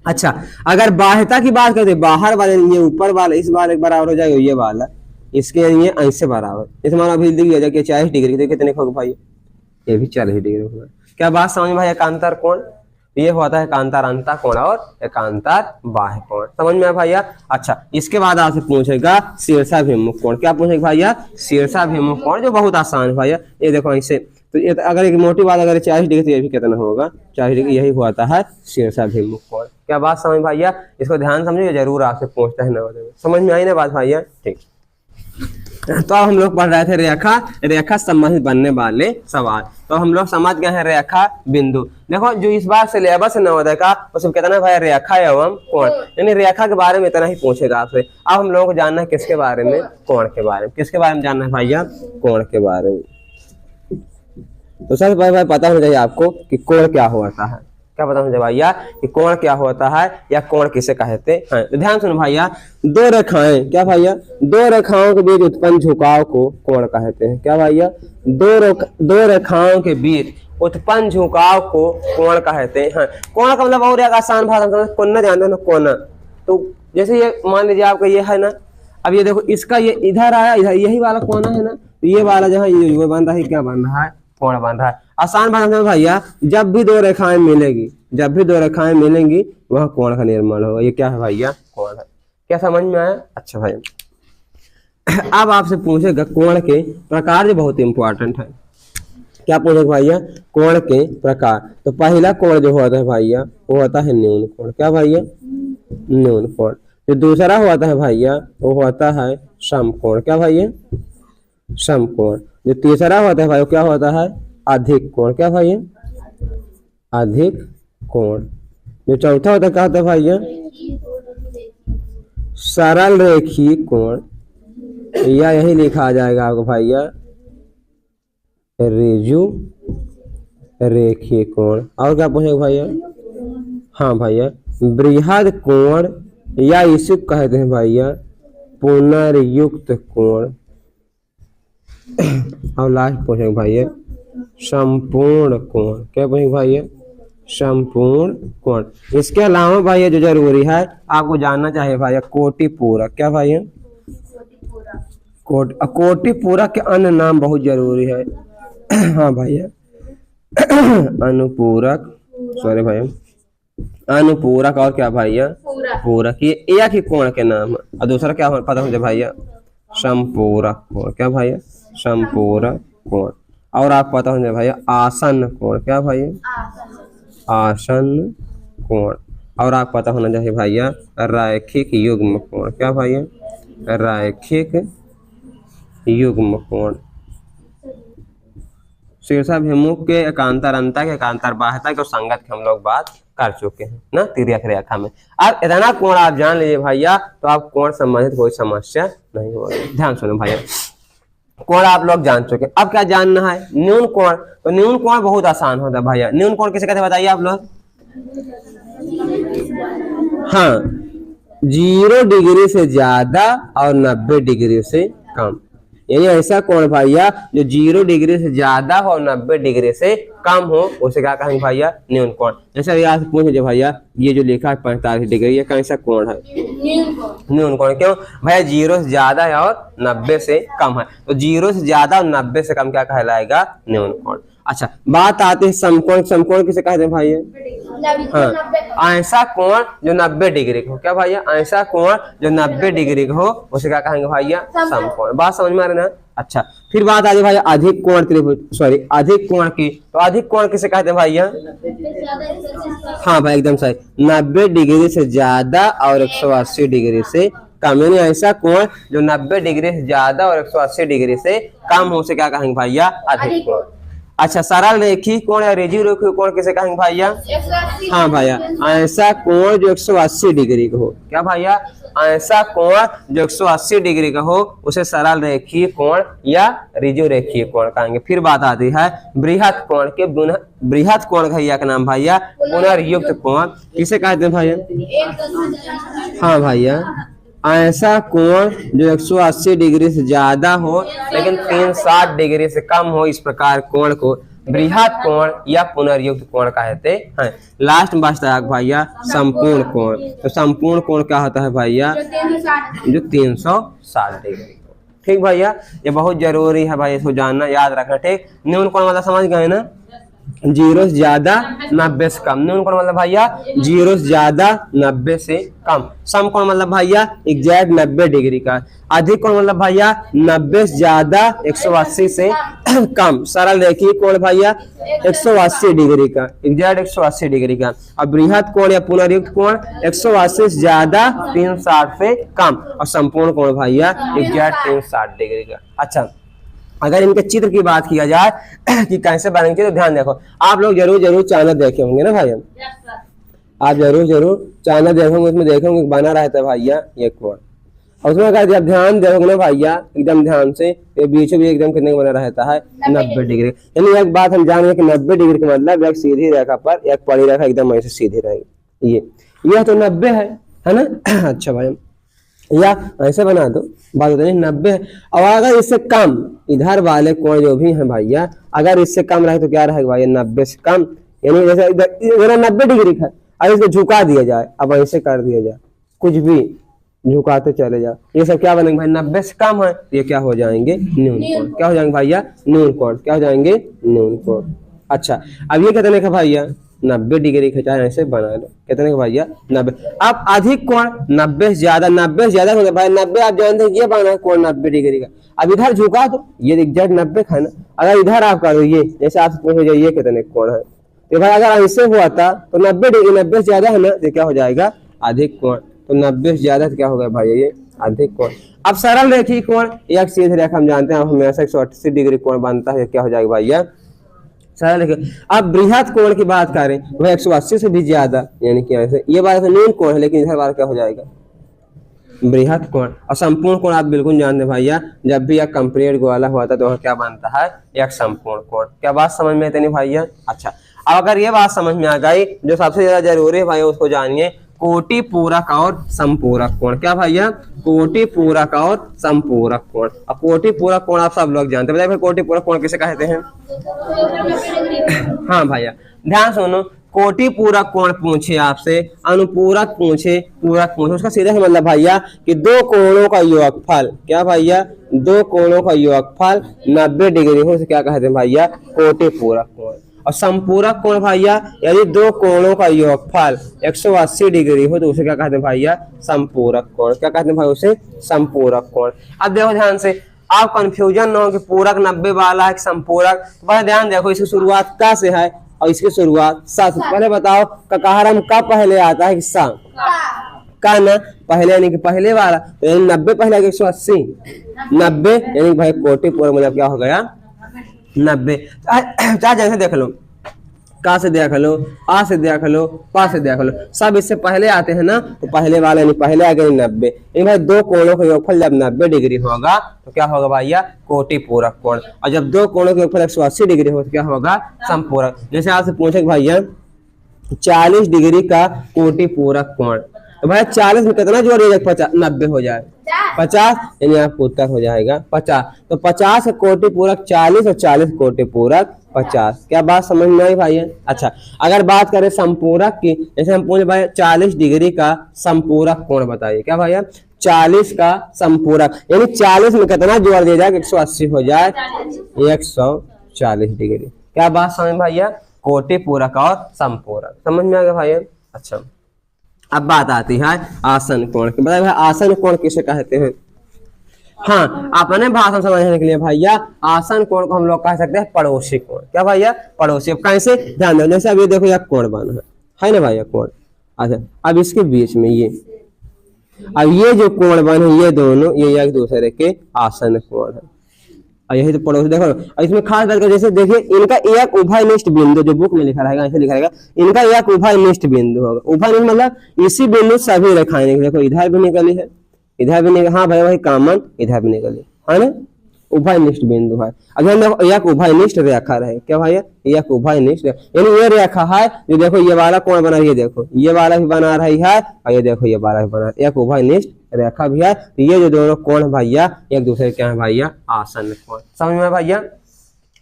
अच्छा, अगर बाह्यता की बात करते बाहर वाले ये ऊपर वाला इस वाले के बराबर हो जाएगा, ये वाला इसके लिए ऐसे बराबर, इस माना अभी लिख दिया जाए 40 डिग्री तो कितने होगा भाई ये भी 40 डिग्री होगा। क्या बात समझ में भाई। एकांतर कोण ये होता है एकांतर अंतः कोण और एकांतर बाह्य कोण, समझ में आया भैया। अच्छा इसके बाद आपसे पूछेगा शीर्षाभिमुख कोण। क्या पूछेगा भैया शीर्षाभिमुख कोण, जो बहुत आसान है भैया। ये देखो ऐसे, तो ये अगर एक मोटी बात अगर 40 डिग्री तो ये भी कितना होगा 40 डिग्री, यही होता है शीर्षाभिमुख कोण। क्या बात समझ भैया, इसको ध्यान समझिए जरूर आपसे पूछता है नवोदय में। समझ में आई ना बात भैया। ठीक तो हम लोग पढ़ रहे थे रेखा संबंधित बनने वाले सवाल। तो हम लोग समझ गए हैं रेखा बिंदु। देखो जो इस बार सिलेबस है नवोदय का उसमें कितना भाई रेखा एवं कोण, यानी रेखा के बारे में इतना ही पूछेगा आपसे। अब हम लोगों को जानना है किसके बारे में कोण के बारे में। किसके बारे में जानना है भैया कोण के बारे में। तो सर भाई पता होना चाहिए आपको कि कोण क्या होता है। क्या पता होना चाहिए भैया कि कोण क्या होता है या कोण किसे कहते हैं। तो ध्यान सुनो भैया, दो रेखाएं, क्या भैया दो रेखाओं के बीच उत्पन्न झुकाव को कोण कहते हैं। क्या भैया दो रेखाओं के बीच उत्पन्न झुकाव को कोण कहते हैं। कोण का मतलब और एक आसान भाषा में कोना जानते हो ना कोना। तो जैसे ये मान लीजिए आपका ये है ना, अब ये देखो इसका ये इधर आया, इधर यही वाला कोना है ना, तो ये वाला जहाँ ये बन रहा है क्या बन रहा है कोण बन रहा है। आसान भाषा में भैया जब भी दो रेखाएं मिलेंगी वह कोण का निर्माण होगा। ये क्या है भैया कोण है। क्या समझ में आया। अच्छा भैया अब आपसे पूछेगा कोण के प्रकार, जो बहुत इंपॉर्टेंट है। क्या पूछेगा भैया कोण के प्रकार। तो पहला कोण जो होता है भैया वो होता है न्यून कोण। क्या भैया न्यून कोण। जो दूसरा होता है भैया वो होता है समकोण। क्या भैया समकोण। जो तीसरा होता है भाई क्या होता है अधिक कोण। क्या भैया अधिक कोण। जो चौथा होता है क्या होता है भैया सरल रेखीय कोण, या यही लिखा जाएगा आपको भैया रेजु रेखीय कोण। और क्या पूछेगा भैया, हाँ भैया बृहद कोण, या इसे कहते हैं भैया पुनर्युक्त कोण। और लास्ट पूछेंगे भैया संपूर्ण कोण। क्या पूछेंगे भैया संपूर्ण कोण। इसके अलावा भैया जो जरूरी है आपको जानना चाहिए भैया कोटि पूरक। क्या भैया कोटि पूरक के अन्य नाम बहुत जरूरी है। हाँ भैया अनुपूरक, सॉरी भैया अनुपूरक, और क्या भैया पूरक। ये एक ही कोण के नाम है। और दूसरा क्या पता हो भैया संपूरक कोण। क्या भैया संपूरक कोण। और आप पता होना भैया आसन्न कोण। क्या भैया आसन्न कोण। और आप पता होना चाहिए भैया रैखिक युग्म कोण। क्या भैया रैखिक युग्म कोण। शीर्षाभिमुख के एकांतर अंतक, एकांतर बाह्यतक और संगत की हम लोग बात कर चुके हैं ना तिर्यक रेखा में। अब इतना कोण आप जान लीजिए भैया तो आप कोण संबंधित कोई समस्या नहीं होगी। ध्यान सुनो भैया, कोण आप लोग जान चुके, अब क्या जानना है न्यून कोण। तो न्यून कोण बहुत आसान होता है भैया। न्यून कोण किसे कहते हैं बताइए आप लोग। हाँ, 0 डिग्री से ज्यादा और 90 डिग्री से कम, यानी ऐसा कोण भैया जो 0 डिग्री से ज्यादा हो और 90 डिग्री से कम हो उसे क्या कहेंगे भैया न्यून कोण। जैसे यहाँ से पूछ लीजिए भैया ये जो लिखा है 45 डिग्री, ये कैसा कोण है? न्यून कोण। क्यों भैया? 0 से ज्यादा है और 90 से कम है, तो 0 से ज्यादा और 90 से कम क्या कहलाएगा? न्यून कोण। अच्छा, बात आती है समकोण। समकोण किसे कहते हैं भैया? हाँ, ऐसा कोण जो 90 डिग्री का हो। क्या भैया? ऐसा कोण जो 90 डिग्री का हो उसे क्या कहेंगे भैया? समकोण। बात समझ में आ रही ना? अच्छा, फिर बात आ रही भैया अधिक कोण त्रिभुज, सॉरी अधिक कोण की। तो अधिक कोण किसे कहते हैं भैया? हाँ भाई एकदम सही, 90 डिग्री से ज्यादा और 180 डिग्री से कम, यानी ऐसा कोण जो 90 डिग्री से ज्यादा और 180 डिग्री से कम हो उसे क्या कहेंगे भैया? अधिक कोण। अच्छा, सरल रेखी कोण या रेखीय रेखीय कोण किसे कहेंगे भैया? हाँ भैया, ऐसा कोण जो 180 डिग्री का हो। क्या भैया? ऐसा कोण जो 180 डिग्री का हो उसे सरल रेखीय कोण या रेखीय रेखीय कोण कहेंगे। फिर बात आती है बृहत कोण के। बृहत कोण भैया का नाम भैया पुनर्युक्त कोण किसे कहते हैं भैया? हाँ भैया, ऐसा कोण जो 180 डिग्री से ज्यादा हो लेकिन 360 डिग्री से कम हो, इस प्रकार कोण को बृहत कोण या पुनर्युक्त कोण कहते हैं। लास्ट में बचता है भैया संपूर्ण कोण। तो संपूर्ण कोण क्या होता है भैया? जो 360 डिग्री। ठीक भैया, ये बहुत जरूरी है भाई, इसको जानना याद रखना। ठीक, न्यून कोण मतलब समझ गए ना? 0 से ज्यादा 90 से कम। न्यून कोण मतलब भैया 0 से ज्यादा 90 से कम। समकोण मतलब भैया एग्जैक्ट 90 डिग्री का। अधिक कोण मतलब भैया 90 से ज्यादा 180 से कम। सरल रेखीय कोण भैया 180 डिग्री का, एग्जैक्ट 180 डिग्री का। और बृहत कोण या पुनर्युक्त कोण 180 से ज्यादा 360 से कम। और संपूर्ण कोण भैया एग्जैक्ट 360 डिग्री का। अच्छा, अगर इनके चित्र की बात किया जाए कि कैसे बनेंगे तो ध्यान देखो, आप लोग जरूर चैनल देखे होंगे ना भाई, आप जरूर चैनल देखोगे, उसमें देखोगे बना रहता है भैया ये कोण। और उसमें अगर जब ध्यान देखोगे ना भैया एकदम ध्यान से, ये बीचों बीच एकदम कितने बना रहता है? 90 डिग्री। यानी एक बात हम जान गए कि 90 डिग्री का मतलब एक सीधी रेखा पर एक पड़ी रेखा एकदम ऐसे सीधी रहेगी। ये तो 90 है ना? अच्छा भाई, या ऐसे बना दो, बात होता है 90। और अगर इससे कम इधर वाले कोण जो भी है भैया, अगर इससे कम रहे तो क्या रहेगा भैया? 90 से कम। यानी जैसे इधर 90 डिग्री का, अगर इसको झुका दिया जाए, अब ऐसे कर दिया जाए, कुछ भी झुकाते चले जाओ, ये सब क्या बनेंगे भाई? 90 से कम है, ये क्या हो जाएंगे? न्यून कोण। क्या हो जाएंगे भैया? न्यून कोण। क्या हो जाएंगे? न्यून कोण। अच्छा, अब ये कितने का भैया? 90 डिग्री खिंचा ऐसे बना लो। कितने का भैया? 90। अब अधिक कोण 90 से ज्यादा, 90 से ज्यादा होगा भाई 90, आप जानते हैं ये बना है कोण 90 डिग्री का। अब इधर झुका दो, ये एग्जैक्ट 90 है ना? अगर इधर आप करो ये, जैसे आप पूछ लीजिए ये कितने कोण है, तो भाई अगर ऐसे हुआ था तो 90 डिग्री, 90 से ज्यादा है ना, तो क्या हो जाएगा? अधिक कोण। तो 90 से ज्यादा क्या होगा भाई? ये अधिक कोण। अब सरल रेखीय कोण एक सीधी रेखा हम जानते हैं हमेशा 180 डिग्री कोण बनता है, क्या हो जाएगा भैया? सरल रेखा। अब बृहत कोण की बात करें वह 180 से भी ज्यादा, यानी कि ऐसे, ये बात न्यून कोण है लेकिन इधर बात क्या हो जाएगा? बृहत कोण। और संपूर्ण कोण आप बिल्कुल जानते हैं भैया, जब भी एक कंप्लीट गोला हुआ था तो वह क्या बनता है? एक संपूर्ण कोण। क्या बात समझ में आती नहीं भैया? अच्छा, अब अगर ये बात समझ में आ गई, जो सबसे ज्यादा जरूरी है भाई उसको जानिए, कोटि पूरक और संपूरक कोण। क्या भैया? कोटि पूरक और संपूरक कोण। अब कोटि पूरक कोण आप सब लोग जानते हैं, बताइए कोटि पूरक कोण किसे कहते हैं? हाँ भैया, ध्यान सुनो, कोटि पूरक कोण पूछे आपसे, अनुपूरक पूछे, पूरक पूछे, उसका सीधा मतलब भैया कि दो कोणों का योगफल। क्या भैया? दो कोणों का योगफल 90 डिग्री हो उसे क्या कहते हैं भैया? कोटि पूरक कोण। और संपूरक कोण भैया यदि दो कोणों का योगफल 180 डिग्री हो तो उसे क्या कहते हैं भैया? संपूरक कोण। क्या कहते हैं भाई? उसे संपूरक कोण। अब देखो ध्यान से, आप कंफ्यूजन न हो कि पूरक 90 वाला है कि संपूरक। बस ध्यान देखो, इसकी शुरुआत का से है और इसकी शुरुआत सा से। पहले बताओ ककाहरम का पहले आता है कि सा? का ना पहले यानी कि पहले वाला, तो यानी 90 पहले 180, 90 यानी कि भाई कोटि पूरक मतलब क्या हो गया 90। चाहे जैसे देख लो, का से देख लो, आ से देख लो, पा से देख लो, सब इससे पहले आते हैं ना, तो पहले वाले यानी पहले आ गए 90। यानी भाई दो कोणों का योगफल जब 90 डिग्री होगा तो क्या होगा भैया कोटि पूरक कोण, और जब दो कोणों का योगफल 180 डिग्री हो तो क्या होगा समपूरक। जैसे आपसे पूछे भैया 40 डिग्री का कोटि पूरक कोण, तो भाई 40 में कितना जोड़ दिया 90 हो जाए 50, यानी आपको उत्तर हो जाएगा 50। तो 50 कोटि पूरक 40 और 40 कोटि पूरक 50। क्या बात समझ में आई भाई? अच्छा, अगर बात करें संपूरक की, जैसे हम पूछे भाई 40 डिग्री का संपूरक कोण बताइए, क्या भैया 40 का संपूरक, यानी 40 में कितना जोड़ दिया जाए 180 हो जाए 140 डिग्री। क्या बात समझ में भैया? कोटि पूरक और संपूरक समझ में आ गया भाई? अच्छा, अब बात आती है आसन कोण की। बताइए भाई आसन कोण किसे कहते हैं? हाँ, अपने भाषा समझने के लिए भैया आसन कोण को हम लोग कह सकते हैं पड़ोसी कोण। क्या भैया पड़ोसी। अब कैसे ध्यान दो, जैसे अब ये देखो यह कोण बना है ना भैया कोण। अच्छा, अब इसके बीच में ये, अब ये जो कोण बन है ये दोनों ये एक दूसरे के आसन कोण है, और यही तो पड़ोसी देखो। और इसमें खास बात कर, जैसे देखिए इनका एक उभयनिष्ठ बिंदु जो बुक में लिखा रहेगा ऐसे लिखा रहेगा, इनका एक उभयनिष्ठ बिंदु होगा। उभयनिष्ठ मतलब इसी बिंदु सभी रेखाएं, देखो इधर भी निकली है, इधर भी निकली, हाँ भाई वही कॉमन इधर भी निकली है ना, उभयनिष्ठ बिंदु है। अगर देखो एक उभयनिष्ठ रेखा रहे, क्या भाई एक उभयनिष्ठ, यानी ये रेखा है जो देखो ये वाला कोण बना, ये देखो ये वाला भी बना रही है और ये देखो ये वाला भी बना, एक उभयनिष्ठ रेखा भी है। तो ये जो दोनों कोण भैया एक दूसरे क्या है भैया आसन कोण। समझ में भैया?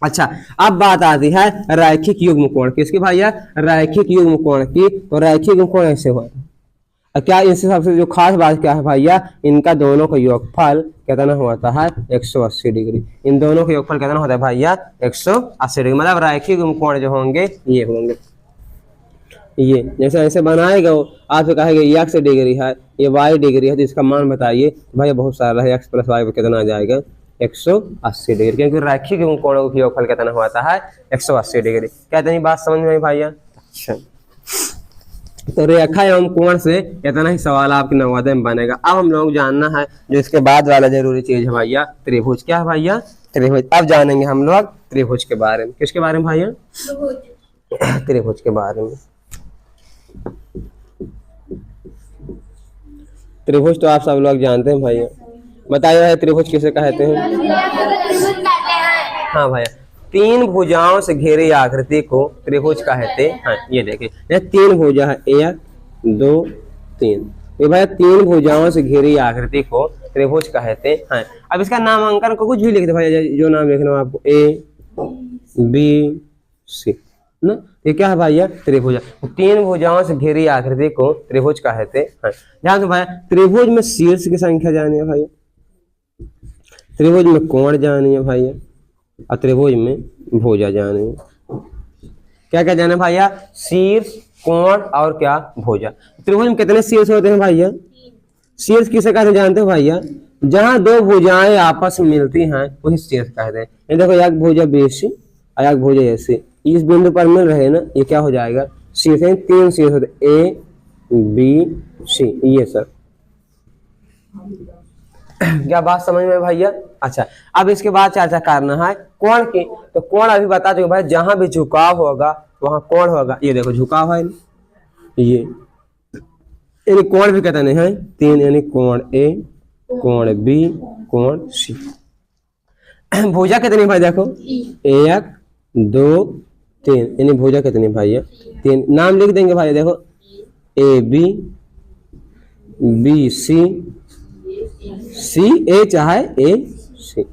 अच्छा, अब बात आती है रैखिक युग्म कोण की। इसकी भैया रैखिक युग्म कोण की, तो रैखिक युग्म कोण ऐसे हुआ क्या, इनसे सबसे जो खास बात क्या है भैया, इनका दोनों का योगफल कितना होता है 180 डिग्री। इन दोनों का योगफल कितना होता है भैया 180 डिग्री। मतलब रैखिक कोण जो होंगे ये होंगे, ये जैसे ऐसे बनाएगा वो आपसे कहेगा ये x डिग्री है ये y डिग्री है, तो इसका मान बताइए भैया बहुत सारा है, x प्लस वाई पर कितना आ जाएगा 180 डिग्री, क्योंकि रैखिक कोणों का योगफल कितना होता है 180 डिग्री। क्या इतनी बात समझ में आई भैया? अच्छा, तो रेखा एवं कोण से इतना ही सवाल आपके नवोदय में बनेगा। अब हम लोग जानना है जो इसके बाद वाला जरूरी चीज है भैया त्रिभुज। क्या है भैया? त्रिभुज। अब जानेंगे हम लोग त्रिभुज के बारे में। किसके बारे में भैया? त्रिभुज के बारे में। त्रिभुज तो आप सब लोग जानते हैं भैया, बताइए भाई त्रिभुज किसे कहते हैं? हाँ भैया, तीन भुजाओं से घिरी आकृति को त्रिभुज कहते हैं। ये देखिए ये तीन भुजा है, 1 2 3, ये भाई तीन भुजाओं से घिरी आकृति को त्रिभुज कहते हैं। अब इसका नामांकन को कुछ भी लिख दे भाई, जो नाम लिखना हो आपको, A B C ना, ये क्या है भैया त्रिभुज। तीन भुजाओं से घिरी आकृति को त्रिभुज कहते हैं। ध्यान से भाई, त्रिभुज में शीर्ष की संख्या जानी है भैया, त्रिभुज में कोण जानी है भैया, और त्रिभुज में भुजा जानी है। क्या क्या जाना भैया? शीर्ष, कोण और क्या भुजा। त्रिभुज में कितने शीर्ष होते हैं भैया? शीर्ष किसे कहते हैं जानते हो भैया? जहां दो भुजाएं आपस में मिलती हैं वही शीर्ष कहते हैं। ये देखो एक भुजा BC और एक भुजा AC, इस बिंदु पर मिल रहे हैं ना, ये क्या हो जाएगा शीर्ष। तीन शीर्ष होते A B C, ये सर। क्या बात समझ में भैया? अच्छा, अब इसके बाद चर्चा करना है कोण की। तो कोण अभी बता दो भाई, जहां भी झुकाव होगा वहां कोण होगा। ये देखो झुकाव है ये, यानी कोण भी कितने हैं 3, यानी कोण A, कोण B, कोण C। भुजा कितनी भाई? देखो 1 2 3, यानी भुजा कितनी भैया 3। नाम लिख देंगे भाई, देखो AB BC CA चाहे AC।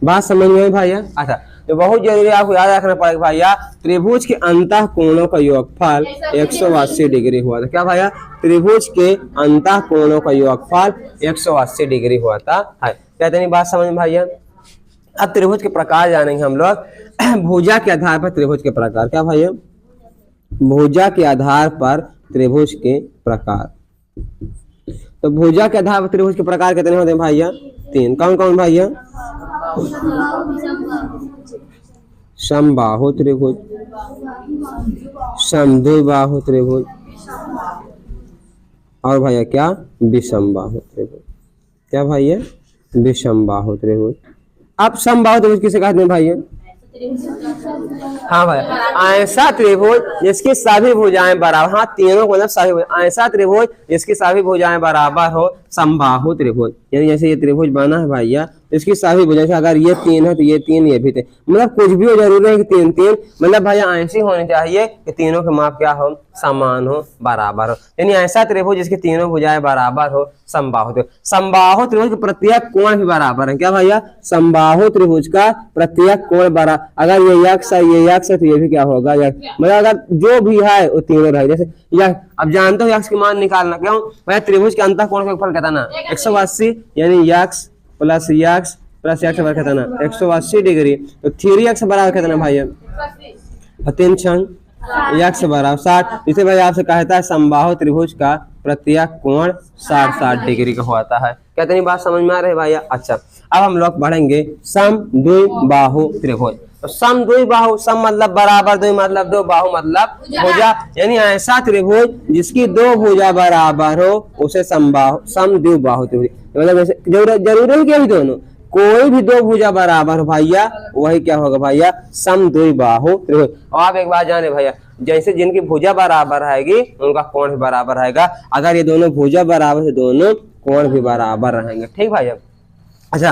बात समझ में भैया? अच्छा, तो बहुत जरूरी आपको याद रखना पड़ेगा भैया, त्रिभुज के अंतः कोणों का योगफल 180 डिग्री हुआ था। क्या भैया? त्रिभुज के अंतः कोणों का योगफल 180 डिग्री हुआ था है। क्या इतनी बात समझ में भैया? अब त्रिभुज के प्रकार जानेंगे हम लोग। भुजा के आधार पर त्रिभुज के प्रकार। क्या भैया? भुजा के आधार पर त्रिभुज के प्रकार। तो भुजा के आधार पर त्रिभुज के प्रकार कितने होते हैं भैया? 3। कौन कौन भैया? समबाहु त्रिभुज, समद्विबाहु त्रिभुज, और भैया क्या, विषमबाहु त्रिभुज। क्या भैया, विषमबाहु त्रिभुज। अब समबाहु त्रिभुज किसे कहते हैं भैया? हाँ भैया, ऐसा त्रिभुज जिसकी सभी भुजाएं बराबर, हाँ तीनों मतलब सभी भुजाएं, ऐसा त्रिभुज जिसकी सभी भुजाएं बराबर हो, समबाहु त्रिभुज। यानी जैसे ये त्रिभुज बना है भैया, इसकी सभी भुजाएं, अगर ये तीन है तो ये तीन, ये भी तीन, मतलब कुछ भी हो, जरूरी है कि तीन तीन, मतलब भैया ऐसी होनी चाहिए कि तीनों के माप क्या हो, समान हो, बराबर हो। यानी ऐसा त्रिभुज जिसकी तीनों भुजाएं बराबर हो, समबाहु त्रिभुज। समबाहु त्रिभुज के प्रत्येक कोण भी बराबर है। क्या भैया, समबाहु त्रिभुज का प्रत्येक कोण बराबर, अगर ये यक्स है, ये यक्स है, तो ये भी क्या होगा, यक्स। मतलब अगर जो भी है वो तीनों रहे। जैसे यक्स, अब जानते हो यक्स की मान निकालना, क्यों भैया, त्रिभुज के अंतःकोण का योगफल कहता ना 180, यानी x plus x plus x बराबर कहता ना 180 डिग्री, तो 3x बराबर कहता ना भैया 3 छंग यक्स बराबर 60। इसे भाई आपसे कहता है समबाहु त्रिभुज का प्रत्येक कोण 60 डिग्री का होता है। क्या इतनी बात समझ में आ रही है भैया? अच्छा, अब हम लोग पढ़ेंगे समद्विबाहु त्रिभुज। तो समद्विबाहु, सम मतलब बराबर, द्वि मतलब दो, बाहु मतलब भुजा, यानी ऐसा त्रिभुज जिसकी दो भुजा बराबर हो उसे समद्विबाहु त्रिभुज। मतलब जैसे जरूरी है कि दोनों, कोई भी दो भुजा बराबर हो भैया, वही क्या होगा भैया, समद्विबाहु त्रिभुज। और आप एक बात जाने भैया, जैसे जिनकी भुजा बराबर रहेगी उनका कोण भी बराबर रहेगा। अगर ये दोनों भुजा बराबर है, दोनों कोण भी बराबर रहेंगे। ठीक भैया? अच्छा,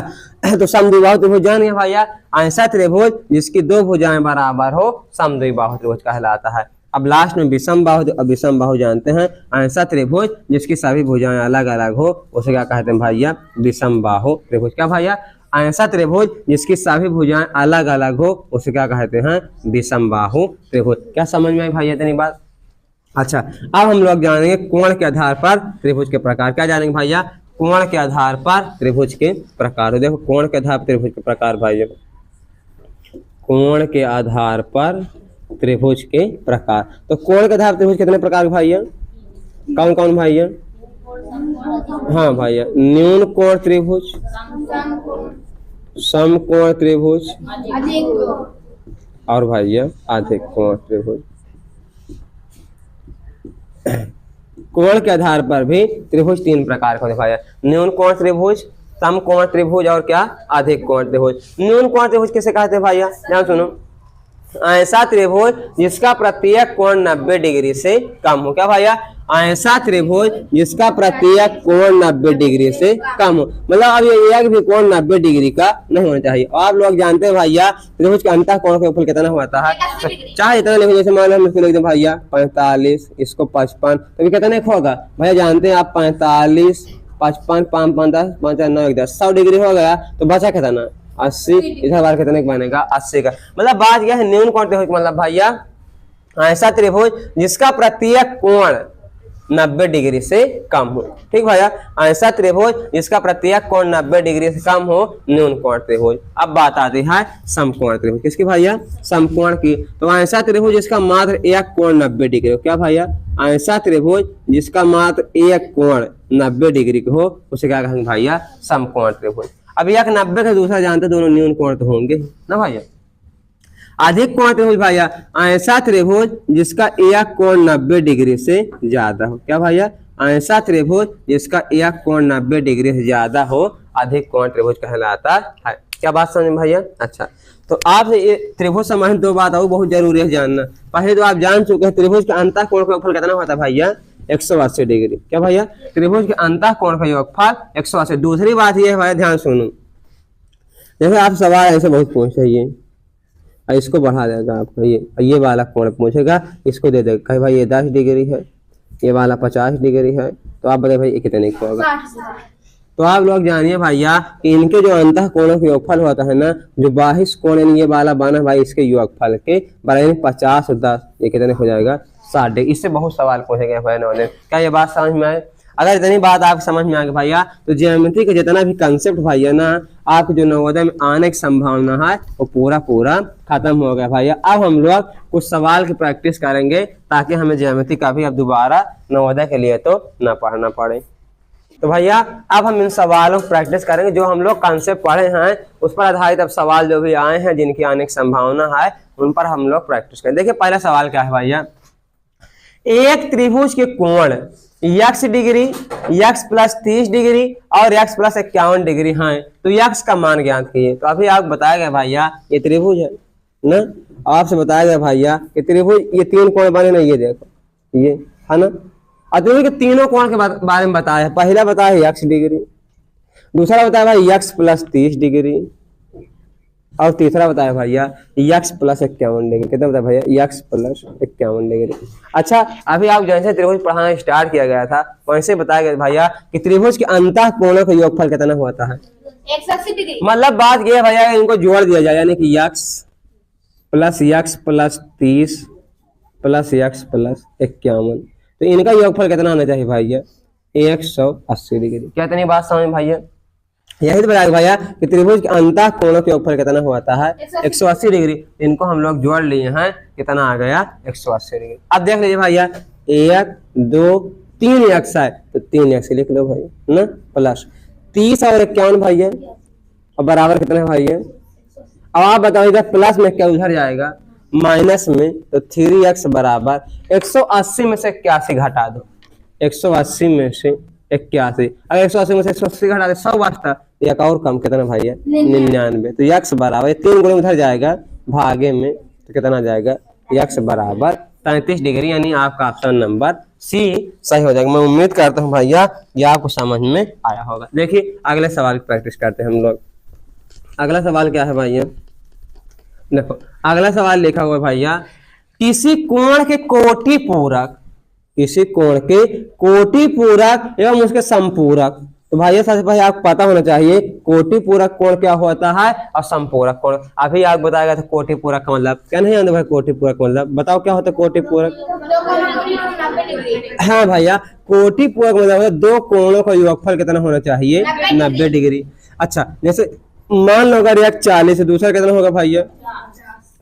तो समद्विबाहु त्रिभुज जान गए भैया, ऐसा त्रिभुज जिसकी दो भुजाएं बराबर हो, समद्विबाहु त्रिभुज कहलाता है। अब लास्ट में विषमबाहु, अब विषमबाहु जानते हैं, ऐसा त्रिभुज जिसकी सभी भुजाएं अलग अलग हो उसे क्या कहते हैं भैया, विषमबाहु त्रिभुज। क्या भैया, ऐसा त्रिभुज जिसकी सभी भुजाएं अलग अलग हो उसे क्या कहते हैं, विषमबाहु त्रिभुज। क्या समझ में आई भैया इतनी बात? अच्छा, अब हम लोग जानेंगे कोण के आधार पर त्रिभुज के प्रकार। क्या जानेंगे भैया, कोण के आधार पर त्रिभुज के प्रकार। देखो कोण के आधार पर त्रिभुज के प्रकार भैया, कोण के आधार पर त्रिभुज के प्रकार। तो कोण के आधार पर त्रिभुज कितने प्रकार भैया, कौन कौन भैया? हाँ भैया, न्यून कोण त्रिभुज, समकोण त्रिभुज, और भैया अधिक कोण त्रिभुज। कोण के आधार पर भी त्रिभुज तीन प्रकार के होते भैया, न्यून कोण त्रिभुज, समकोण त्रिभुज और क्या, अधिक कोण त्रिभुज। न्यून कोण त्रिभुज किसे कहते हैं भैया, ध्यान सुनो, ऐसा त्रिभुज जिसका प्रत्येक कोण 90 डिग्री से कम हो। क्या भैया, ऐसा त्रिभुज जिसका प्रत्येक कोण 90 डिग्री से कम हो, मतलब अब ये एक भी कोण 90 डिग्री का नहीं होना चाहिए। और आप लोग जानते हैं भैया त्रिभुज के अंतःकोण का योगफल कितना होता है, चाहे इतना लिखो, जैसे मान लो इसको लिख दो भैया 45, इसको 55, तो कितना होगा भैया, जानते हैं आप 45, 55, 5, 5, 10, 5, 9, 10, 100 डिग्री हो गया, तो बचा कितना 80, इधर बार कितने का बनेगा 80 का। मतलब बात यह है न्यून कोण त्रिभुज मतलब भैया ऐसा त्रिभुज जिसका प्रत्येक कोण 90 डिग्री से कम हो। ठीक भैया, ऐसा त्रिभुज जिसका प्रत्येक कोण 90 डिग्री से कम हो, न्यून कोण त्रिभुज। अब बात आती है समकोण त्रिभुज। किसकी भैया, समकोण की। तो ऐसा त्रिभुज जिसका मात्र एक कोण 90 डिग्री हो। क्या भैया, ऐसा त्रिभुज जिसका मात्र एक कोण 90 डिग्री हो उसे क्या कहेंगे भैया, समकोण त्रिभुज। अब एक 90 का दूसरा जानते, दोनों न्यून कोण तो होंगे ना भैया। अधिक कोण त्रिभुज भैया, ऐसा त्रिभुज जिसका एक कोण 90 डिग्री से ज्यादा हो। क्या भैया, ऐसा त्रिभुज जिसका एक कोण 90 डिग्री से ज्यादा हो, अधिक कोण त्रिभुज कहलाता है। क्या बात समझ भैया? अच्छा, तो आप ये त्रिभुज संबंधित दो बात और बहुत जरूरी है जानना। पहले तो आप जान चुके हैं त्रिभुज के अंतःकोण का योगफल कितना होता है भैया, 180 डिग्री। क्या भैया, त्रिभुज के अंतःकोण का योगफल 180। दूसरी बात ये है भैया, ध्यान सुनो, जैसे आप सवाल ऐसे बहुत पूछे, ये इसको बढ़ा देगा आपको, ये वाला कोण पूछेगा, इसको दे देगा, कहे भाई ये 10 डिग्री है, ये वाला 50 डिग्री है, तो आप बताइए भाई ये कितने का होगा। तो आप लोग जानिए भैया कि इनके जो अंतःकोणों के योगफल होता है ना, जो बाहिश कोण ये वाला बना भाई, इसके योगफल के बराबर 50 और 10, ये कितने हो जाएगा 60 डिग्री। इससे बहुत सवाल पूछे गए भाई नॉलेज। क्या ये बात समझ में आए? अगर इतनी बात आपको समझ में आ गई भैया, तो ज्योमेट्री का जितना भी कंसेप्ट भैया ना, आपको जो नवोदय में आने की संभावना है वो पूरा खत्म हो गया भैया। अब हम लोग कुछ सवाल की प्रैक्टिस करेंगे ताकि हमें ज्योमेट्री का भी अब दोबारा नवोदय के लिए तो ना पढ़ना पड़े। तो भैया अब हम इन सवालों की प्रैक्टिस करेंगे, जो हम लोग कंसेप्ट पढ़े हैं उस पर आधारित अब सवाल जो भी आए हैं जिनकी आने की संभावना है उन पर हम लोग प्रैक्टिस करें। देखिए पहला सवाल क्या है भैया, एक त्रिभुज के कोण x degree, x plus 30 degree और यक्स प्लस 51 डिग्री है, तो यक्स का मान ज्ञात कीजिए। तो अभी आप बताया गया भैया ये त्रिभुज है ना, आपसे बताया गया भैया कि त्रिभुज ये 3 कोण बने ना, ये देखो ये है ना। त्रिभुज के तीनों कोण के बारे में बताया है। पहला बताया यक्स डिग्री, दूसरा बताया भाई यक्स प्लस 30 डिग्री और तीसरा बताया भैया यक्स प्लस 51 डिग्री। कितना बताया भैया? X plus 51 degree. अच्छा अभी आप जैसे त्रिभुज पढ़ाना स्टार्ट किया गया था वैसे बताया गया भैया कि त्रिभुज के अंतः कोणों का योगफल कितना होता है?
180 डिग्री।
मतलब बात यह है भैया इनको जोड़ दिया जाए, यानी कि x plus 30 plus x plus 51, तो इनका योगफल कितना होना चाहिए भैया? 180 डिग्री। क्या इतनी बात समझ में भैया? यही तो बताया भैया कि त्रिभुज के अंतः कोणों के योगफल कितना होता है? 180 डिग्री। इनको हम लोग जोड़ लिए हैं, कितना आ गया? 180 डिग्री। अब देख लीजिए भैया 1 2 3 यक्स है तो 3 यक्स लिख लो भैया ना, प्लस 30 और 51 भैया और बराबर कितना है भैया? अब आप बताओ इधर प्लस में क्या उधर जाएगा माइनस में, तो 3x बराबर 180 में से 81 घटा दो। 180 में से 81, अगर 180 में से 180 घटा दे 100 बचता, एक और कम कितना भैया? 99। तो x बराबर 3 गुणे उधर जाएगा भागे में, तो कितना जाएगा? x बराबर 33 डिग्री, यानी आपका ऑप्शन नंबर सी सही हो जाएगा। मैं उम्मीद करता हूँ भैया ये आपको समझ में आया होगा। देखिए अगले सवाल की प्रैक्टिस करते हैं हम लोग। अगला सवाल क्या है भैया? देखो अगला सवाल लिखा हुआ है भैया, किसी कोण के कोटि पूरक, किसी कोण के कोटि पूरक एवं उसके संपूरक। तो भैया सबसे पहले आपको पता होना चाहिए कोटि पूरक कोण क्या होता है और संपूरक कोण। अभी आप बताएगा तो कोटि पूरक का मतलब क्या? नहीं जानते भाई कोटि पूरक मतलब? बताओ क्या होता है कोटि पूरक? हाँ भैया कोटि पूरक मतलब 2 कोणों का योगफल कितना होना चाहिए? 90 डिग्री। अच्छा जैसे मान लो अगर एक 40 है, दूसरा कितना होगा भैया?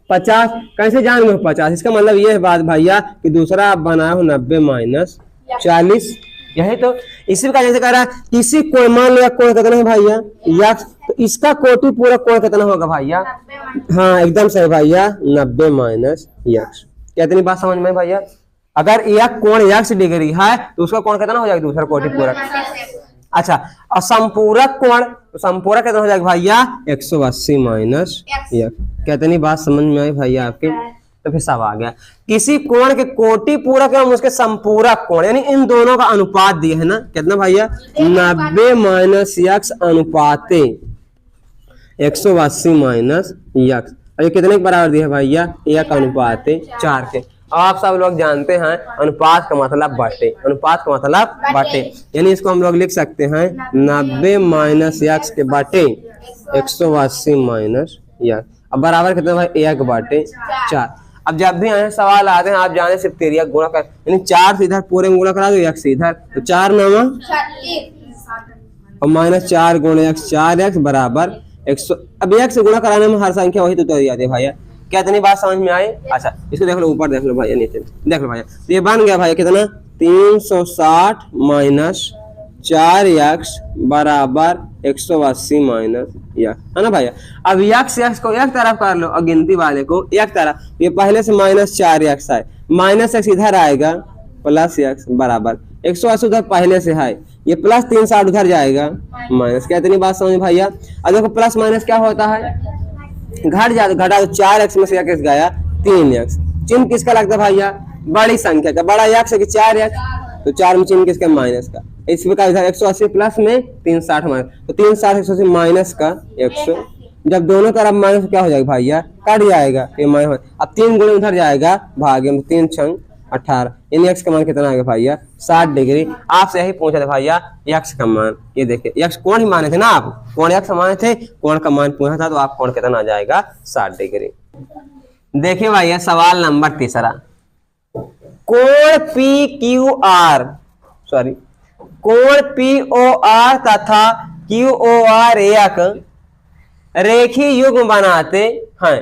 50। कैसे जान लो 50? इसका मतलब ये है बात भैया कि दूसरा आप बनाए हो 90 माइनस 40। यही तो इसी प्रकार जैसे कह रहा है किसी कोण, मान लो कोण कितना है भैया? यक्स, तो इसका कोटि पूरक कोण कितना होगा भैया? हाँ एकदम सही भैया 90 माइनस यक्स। क्या इतनी बात समझ में भैया? अगर एक कोण यक्स डिग्री है तो उसका कोण कितना हो जाएगा? दूसरा कोटि पूरक। अच्छा और संपूरक कोण, तो संपूरक कितना हो जाएगा भैया? 180 माइनस यक्स। कितनी बात समझ में आई भैया आपके? तो फिर सब आ गया। किसी कोण के कोटि पूरक एवं उसके संपूरक कोण, यानी इन दोनों का अनुपात दिया है ना, कितना भैया? 90 माइनस यक्स अनुपाते 180 माइनस यक्स। अरे कितने के बराबर दिया है भैया? 1 अनुपाते 4 के। आप सब लोग जानते हैं अनुपात का मतलब बाटे, अनुपात का मतलब बाटे, यानी इसको हम लोग लिख सकते हैं 90 माइनस यक्स के बाटे 180 माइनस यक्स। अब बराबर कितना भाई? 1 बाटे 4। अब जब भी आए सवाल आते हैं आप जाने से तेरिया गुणा कर, यानी 4 से इधर पूरे में गुणा करा दो, यक्स इधर, तो 4 नामा और माइनस 4 गुणे यक्स, 4x बराबर 100। अब x से गुणा कराने में हर संख्या वही तो उतर जाती है भैया। क्या इतनी बात समझ में आई? अच्छा इसको देख लो, ऊपर देख लो भैया, नीचे देख लो भैया, तो ये बन गया भैया कितना? 360 माइनस 4x बराबर 180 माइनस यक्स, है ना भैया। अब यक्स को एक तरफ कर लो और गिनती वाले को एक तरफ, ये पहले से माइनस 4x है, माइनस x इधर आएगा प्लस x बराबर 180 उधर पहले से है, ये प्लस 360 उधर जाएगा माइनस। क्या इतनी बात समझ भैया? अब देखो प्लस माइनस क्या होता है? घट जाता, घटा तो 4x में से x गया 3x। चिन्ह किसका लगता है भैया? बड़ी संख्या का, बड़ा x है कि 4x, तो 4 में चिन्ह किसका? माइनस का। इस प्रकार इधर 180 प्लस में 360 माइनस, तो 360 180 माइनस का 100। जब दोनों तरफ माइनस क्या हो जाएगा भैया? कट जाएगा ये माइनस। अब 3 गुणे उधर जाएगा भागे में, 3 छंग 18, यानी x का मान कितना आएगा भैया? 60 डिग्री। आपसे यही पूछा था भैया x का मान, ये देखिए x कोण ही माने थे ना आप, कोण x माने थे, कोण का मान पूछा था, तो आप कोण कितना आ जाएगा? 60 डिग्री। देखिए भैया सवाल नंबर 3, कोण PQR, सॉरी कोण POR तथा QOR एक रेखीय युग्म बनाते हैं।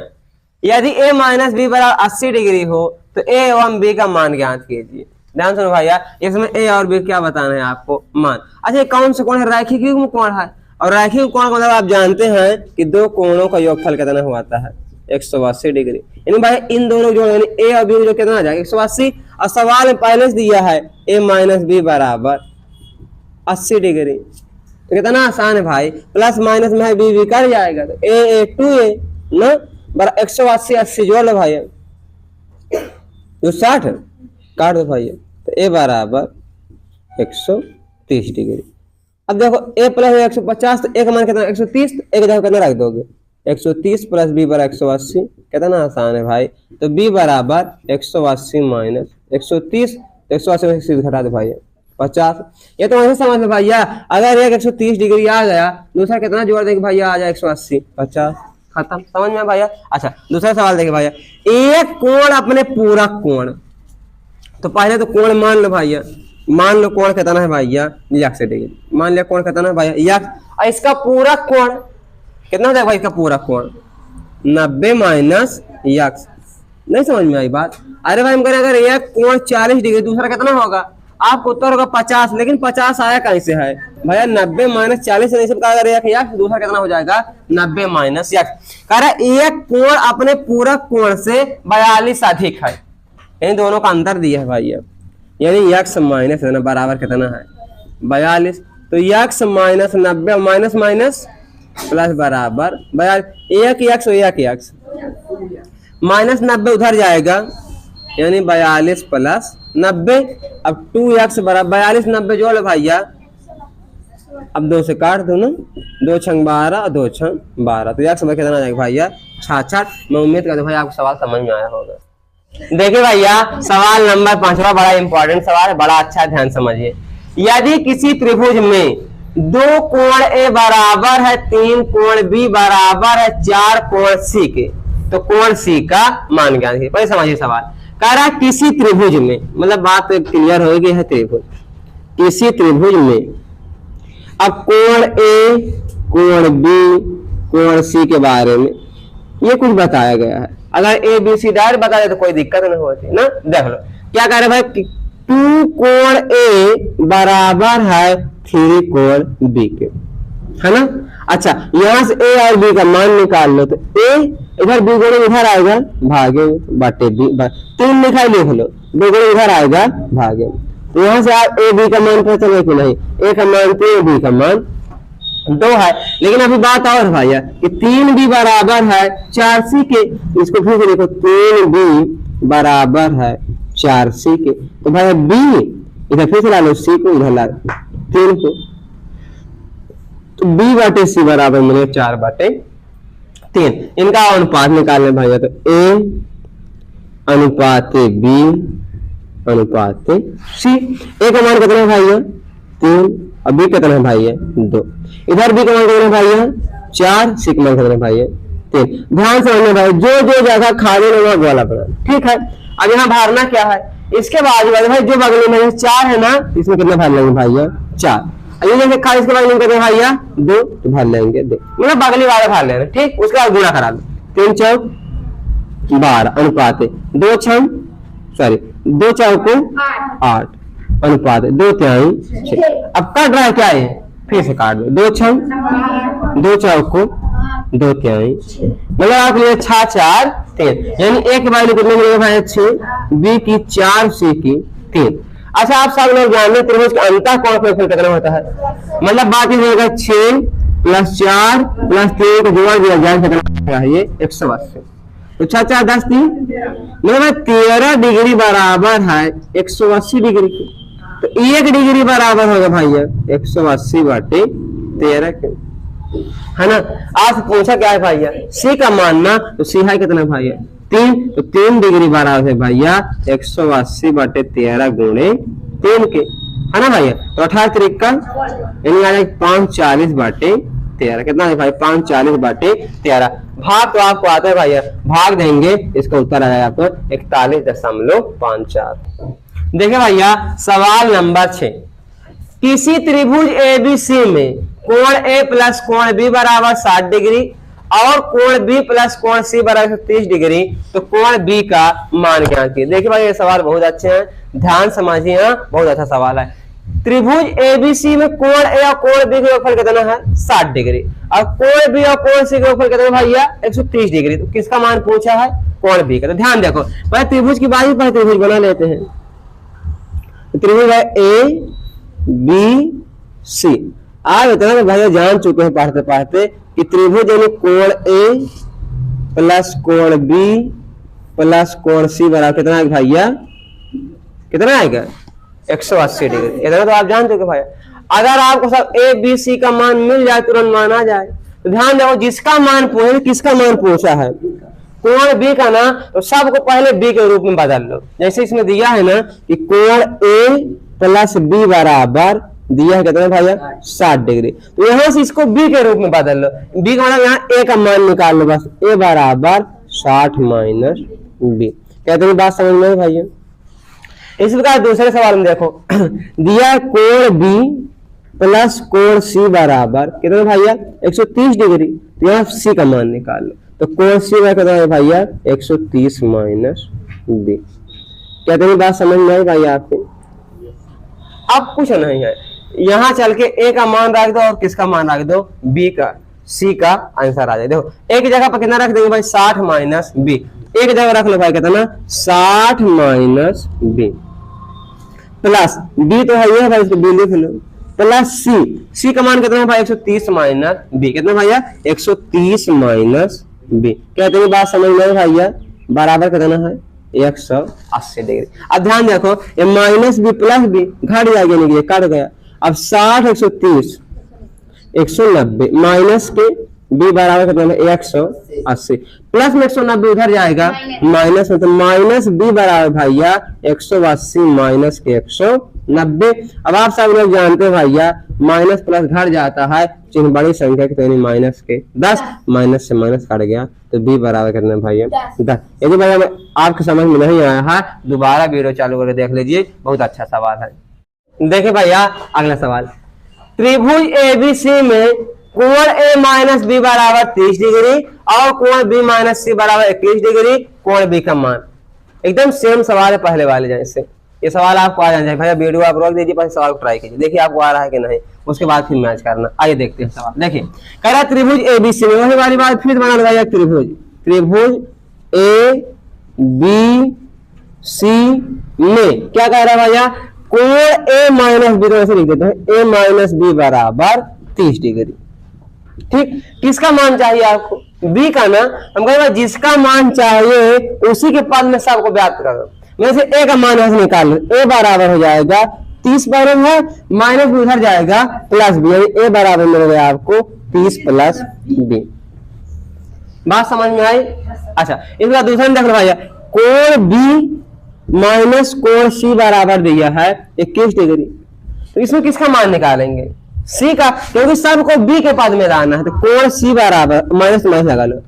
यदि a माइनस बी बराबर 80 डिग्री हो तो a एवं b का मान ज्ञात कीजिए। ध्यान सुनो भैया, इसमें a और b क्या बताना है आपको? मान। अच्छा कौन सा कोण है? रैखिक युग्म कोण है, और रैखिक कोण मतलब आप जानते हैं कि 2 कोणों का योगफल कितना होता है? 180 डिग्री। यानी भाई इन दोनों जो ए और बी जो कितना आ जाएगा 180। और सवाल में पहले से दिया है a माइनस बी बराबर 80 डिग्री। तो कितना आसान है भाई, प्लस माइनस में है बी कट जाएगा, तो ए 2a ना बराबर 180 80 जोड़ लो भाई, जो 60 काट दो भाई, तो ए बराबर 130 डिग्री। अब देखो a प्लस 150, तो एक मान कितना 130, तो एक जगह कितना रख दोगे 130 प्लस बी बराबर 180, कितना आसान है भाई। तो b बराबर 180 माइनस 130, 180 में 130 घटा दो भाई 50। ये तो वैसे समझ लो भैया, अगर एक 130 डिग्री आ गया, दूसरा कितना जोड़ देंगे भैया आ जाए 180, 50, खत्म। समझ में भैया। अच्छा दूसरा सवाल देखिए भैया, एक कोण अपने पूरक कोण, तो पहले तो कोण मान लो भैया, मान लो कोण कितना है भैया 180 डिग्री, मान लिया कोण कितना है भैया 1, और इसका पूरक कोण कितना हो जाएगा भाई, इसका पूरक कोण 90 माइनस 1। नहीं समझ में आई बात। अरे भाई हम करें अगर एक कोण 40 डिग्री, दूसरा कितना होगा, आपको उत्तर होगा 50, लेकिन 50 आया कहीं से है भैया 90 माइनस 40 से सब अगर एक या दूसरा कितना हो जाएगा 90 माइनस 1। कह रहा एक कोण अपने पूरक कोण से 42 अधिक है, इन दोनों का अंतर दिया है भैया, यानी x माइनस बराबर कितना है 42। तो x minus 90 minus minus plus बराबर 42, एक x एक x माइनस 90 उधर जाएगा, यानी 42 प्लस 90। अब 2x बराबर 42 90 जोड़ लो भैया, अब 2 से काट दो ना, 2 छंग 12 और 2 छंग 12, तो x कितना आ जाएगा भैया 66। मैं उम्मीद करता हूँ भाई आपको सवाल समझ में आया होगा। देखिए भैया सवाल नंबर 5वां बड़ा इंपॉर्टेंट सवाल है, बड़ा अच्छा ध्यान समझिए। यदि किसी त्रिभुज में 2 कोण ए बराबर है 3 कोण बी बराबर है 4 कोण सी के, तो कोण सी का मान ज्ञान कीजिए। पहले समझिए सवाल, कह रहा है किसी त्रिभुज में, मतलब बात क्लियर हो गई है, त्रिभुज किसी त्रिभुज में अब कोण ए कोण बी कोण सी के बारे में ये कुछ बताया गया है। अगर ए बी सी डायरेक्ट बता दे तो कोई दिक्कत नहीं होती ना। देख लो क्या कह रहे भाई, 2 कोण ए बराबर है 3 कोण बी के, है ना। अच्छा यहां से ए और बी का मान निकाल लो, तो ए इधर बी गुणे इधर आएगा भागे बाटे बी, 3 लिखा लिख लो, बी गुणे इधर आएगा भागे, तो यहाँ से आप ए बी का मान पता चले कि नहीं, ए का मान 3 बी का मान 2 है। लेकिन अभी बात और भैया कि 3 बी बराबर है 4 सी के, इसको फिर से देखो 3 बी बराबर है 4 सी के, तो भाई बी इधर फिर से ला लो, सी को इधर ला 3 को, तो बी बाटे सी बराबर मिले 4 बाटे 3। इनका अनुपात निकालने भैया, तो ए अनुपात बी अनुपात सी। ए का मान कितना है भैया 3, और बी कितना है भैया 2, इधर बी का मान कितना है भैया 4, सी का मान कितना है भैया 3। ध्यान से समझना भाई, जो जो जगह खाली नहीं वहां गोला बना, ठीक है। अब यहाँ भरना क्या है, इसके बाद भाई जो बगल में 4 है ना, इसमें कितना भर लेंगे भैया 4, ये जैसे खा इसके बाद कितना भैया 2, तो भर लेंगे 2, मतलब बगली वाले भर लेना, ठीक। उसके बाद गुणा करा लो, 3 चौक 12 अनुपात 2 छम सॉरी 2 चौको 8 अनुपात 2 तिहाई 6। अब कट रहा है क्या है, फिर से काट दो, 2 छम 2 चौको 2 तिहाई 6, मतलब आप लिए 6 4 3, यानी ए के वैल्यू कितने मिलेगा भाई 6, बी की 4, सी की 3। अच्छा आप सब लोग जान रहे त्रिभुज का अंतर कोण क्षेत्रफल कितना होता है, मतलब बात ये होगा 6 प्लस 4 प्लस 3 को जोड़ दिया जाए कितना है ये 180, तो 6 4 10 3, मतलब 13 डिग्री बराबर है 180 डिग्री की, तो 1 डिग्री बराबर होगा भैया 180 बाटे 13 के, है ना। आज पूछा क्या है भैया सी का मानना, तो सी है कितना भैया 3, तो 3 डिग्री बराबर है भैया 180 बाटे 13 गुणे 3 के, है ना भैया। तो 18 3 का यानी आ जाएगा 540 बाटे 13, कितना है भाई 540 बाटे 13। भाग तो आपको आता है भैया, भाग देंगे इसका उत्तर आ जाएगा आपको 41.54। देखिए भैया सवाल नंबर 6, किसी त्रिभुज एबीसी में कोण ए प्लस कोण बी बराबर 60 डिग्री और कोण बी प्लस कोण सी बराबर 30 डिग्री, तो कोण बी का मान ज्ञात कीजिए। देखिए भाई ये सवाल बहुत अच्छे हैं, ध्यान समझिए, बहुत अच्छा सवाल है। त्रिभुज एबीसी में कोण ए और कोण बी का योगफल कितना है 60 डिग्री, और कोण बी और कोण सी का योगफल कितना है भैया 130 डिग्री। तो किसका मान पूछा है? कोण बी का। तो ध्यान देखो भाई त्रिभुज की बात पर त्रिभुज बना लेते हैं। त्रिभुज है ए बी सी। आप इतना भैया जान चुके हैं पढ़ते पढ़ते कि त्रिभुज यानी कोण ए प्लस कोण बी प्लस कोण सी बराबर कितना है भैया, कितना आएगा 180 डिग्री। इतना तो आप जान चुके भाई। अगर आपको सब ए बी सी का मान मिल जाए, तुरंत मान आ जाए, तो ध्यान देखो जिसका मान पूछा, किसका मान पूछा है कोण बी का ना, तो सबको पहले बी के रूप में बदल लो। जैसे इसमें दिया है ना कि कोण ए प्लस बी बराबर दिया है कितना भैया 60 डिग्री, तो यहां से इसको बी के रूप में बदल लो। बी का मतलब यहाँ ए का मान निकाल लो, बस ए बराबर 60 माइनस बी। कहते हैं बात समझ में भैया। इस प्रकार दूसरे सवाल में देखो दिया कोण बी प्लस कोण सी बराबर कितना भैया 130 डिग्री, तो यहाँ सी का मान निकाल लो। तो कोण सी का कितना है भैया 130 माइनस बी। कहते हैं बात समझ में आई भैया आपको? अब कुछ नहीं है, यहाँ चल के ए का मान रख दो और किसका मान रख दो बी का, सी का आंसर आ जाए। देखो एक जगह पर कितना रख देंगे भाई 60 माइनस बी, एक जगह रख लो भाई कितना 60 माइनस बी प्लस बी तो है ये भाई, इसको बी लिख लो, प्लस सी, सी का मान कितना है भाई 130 माइनस बी, कितना भैया 130 माइनस बी। कहते हैं बात समझ में भैया, बराबर कितना है 180 डिग्री। अब ध्यान देखो ये माइनस बी प्लस बी घट जाएगा, नहीं ये कट गया। अब 60 130 190 माइनस के बी बराबर कितना है 180, प्लस में 190 उधर जाएगा माइनस में, तो माइनस बी बराबर भैया 180 माइनस के 190। अब आप सब लोग जानते हैं भैया माइनस प्लस घट जाता है, चिन्ह बड़ी संख्या की, तो यानी माइनस के 10, माइनस से माइनस कट गया, तो बी बराबर कितना है भैया 10। यदि भैया आपके समझ में नहीं आया है दोबारा वीडियो चालू करके देख लीजिए, बहुत अच्छा सवाल है। देखिए भैया अगला सवाल, त्रिभुज एबीसी में कोण ए माइनस बी बराबर 30 डिग्री और कोण बी माइनस सी बराबर 21 डिग्री, कोण बी का मान। एकदम सेम सवाल है पहले वाले जैसे। ये सवाल आपको आ जाना चाहिए भैया, वीडियो आप रोक दीजिए, पहले सवाल को ट्राई कीजिए, देखिए आपको आ रहा है कि नहीं, उसके बाद फिर मैच करना। आइए देखते हैं सवाल। देखिए कह रहा है त्रिभुज एबीसी में, वही वाली बात फिर बना लगाइए, त्रिभुज ए बी सी में क्या कह रहा है भैया कोण ए माइनस बी, तो ऐसे लिख देते हैं ए माइनस बी बराबर 30 डिग्री। ठीक, किसका मान चाहिए आपको? बी का ना। हम कहेंगे जिसका मान चाहिए उसी के पद में सबको व्याप्त करो। में से ए का मान ऐसे निकाल लो, ए बराबर हो जाएगा 30 बराबर है, माइनस बी उधर जाएगा प्लस बी, यानी ए बराबर मिल गया आपको 30 प्लस बी। बात समझ में आई? अच्छा इसका दूसरा देख लो भैया, कोण बी माइनस कोण सी बराबर दिया है 21 डिग्री, तो इसमें किसका मान निकालेंगे? सी का, क्योंकि सबको बी के पद में लाना है। तो कोण सी बराबर माइनस माइनस लगा लो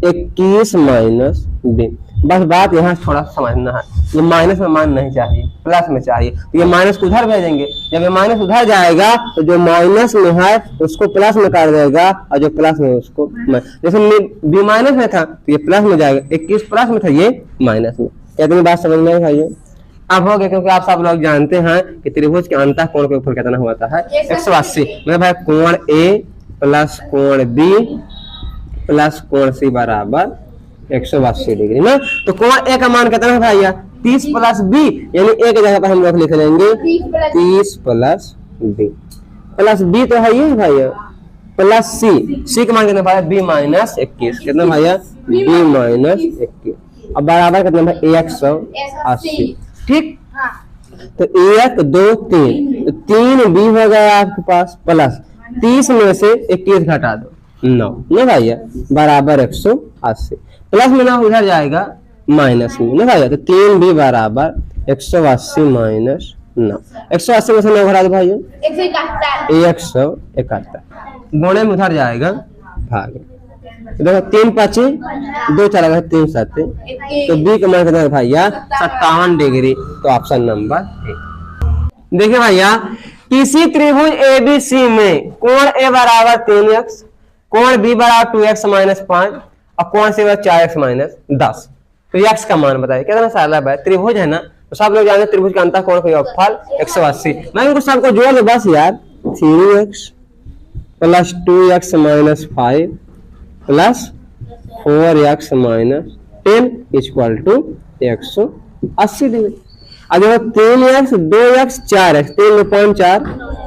21 माइनस बी। बस बात यहाँ थोड़ा समझना है, ये माइनस में मान नहीं चाहिए, प्लस में चाहिए, तो ये माइनस को उधर भेजेंगे। जब ये माइनस उधर जाएगा तो जो माइनस में है उसको प्लस में कर देगा, और जो प्लस में उसको जैसे बी माइनस में था तो ये प्लस में जाएगा, 21 प्लस में था ये माइनस में। कहते बात समझ में आई भाई? अब हो गया, क्योंकि आप सब लोग जानते हैं कि त्रिभुज के अंतः कोण के ऊपर कितना होता है 180। मतलब भाई कोण ए प्लस कोण बी प्लस कोण सी बराबर 180 डिग्री ना। तो कोण ए का मान कितना है भैया 30 प्लस बी, यानी ए की जगह पर हम लोग लिख लेंगे 30 प्लस बी। प्लस बी तो है ये भैया, प्लस सी, सी का मान कितना भैया बी माइनस 21, कितना भैया बी माइनस 21। अब बराबर कितना भाई 180। ठीक, तो 1 2 3, तो 3 बी हो गया आपके पास, प्लस 30 में से 21 घटा दो 9 ना भैया बराबर 180, प्लस में ना उधर जाएगा माइनस में ना भैया, तो 3 बी बराबर 180 माइनस 9। 180 में से 9 घटा दो भैया 171, गुणे में उधर जाएगा भाग। देखो 3 5 2 चला गया 3 7, तो बी का मान कितना है भैया 57 डिग्री। तो ऑप्शन नंबर ए। देखिए भैया किसी त्रिभुज एबीसी में कोण ए बराबर 3x, कोण बी बराबर 2x माइनस 5 और कोण सी बराबर 4x माइनस 10। तो x का मान बताइए। कितना सारा है त्रिभुज है ना, तो सब लोग जानते हैं त्रिभुज का अंतःकोण का योगफल 180। मैं इनको सबको जोड़ दो बस यार, 3x plus 2x minus 5 plus 4x minus 10 equal to 180 degree. अब देखो 3x 2x 4x 3 में 5 4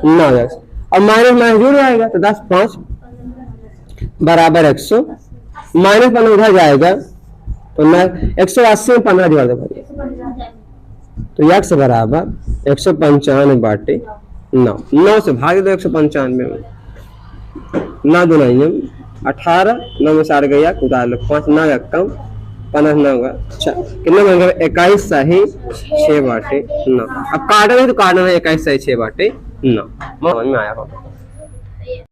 9x और माइनस माइनस जुड़ जाएगा तो 10 5 बराबर 100 माइनस 15 उधर जाएगा तो 180 में 15 जोड़ दो भाई तो x बराबर 195 बाटे 9। 9 से भाग दो 195 में 9 2 9 18 9 में 4 गया उतार लो 5 9 का कम 15 9 का अच्छा कितना बन गया 21 सही 6 बाटे 9। अब काटना है तो काटना है 21 सही 6 बाटे 9। समझ में आया होगा।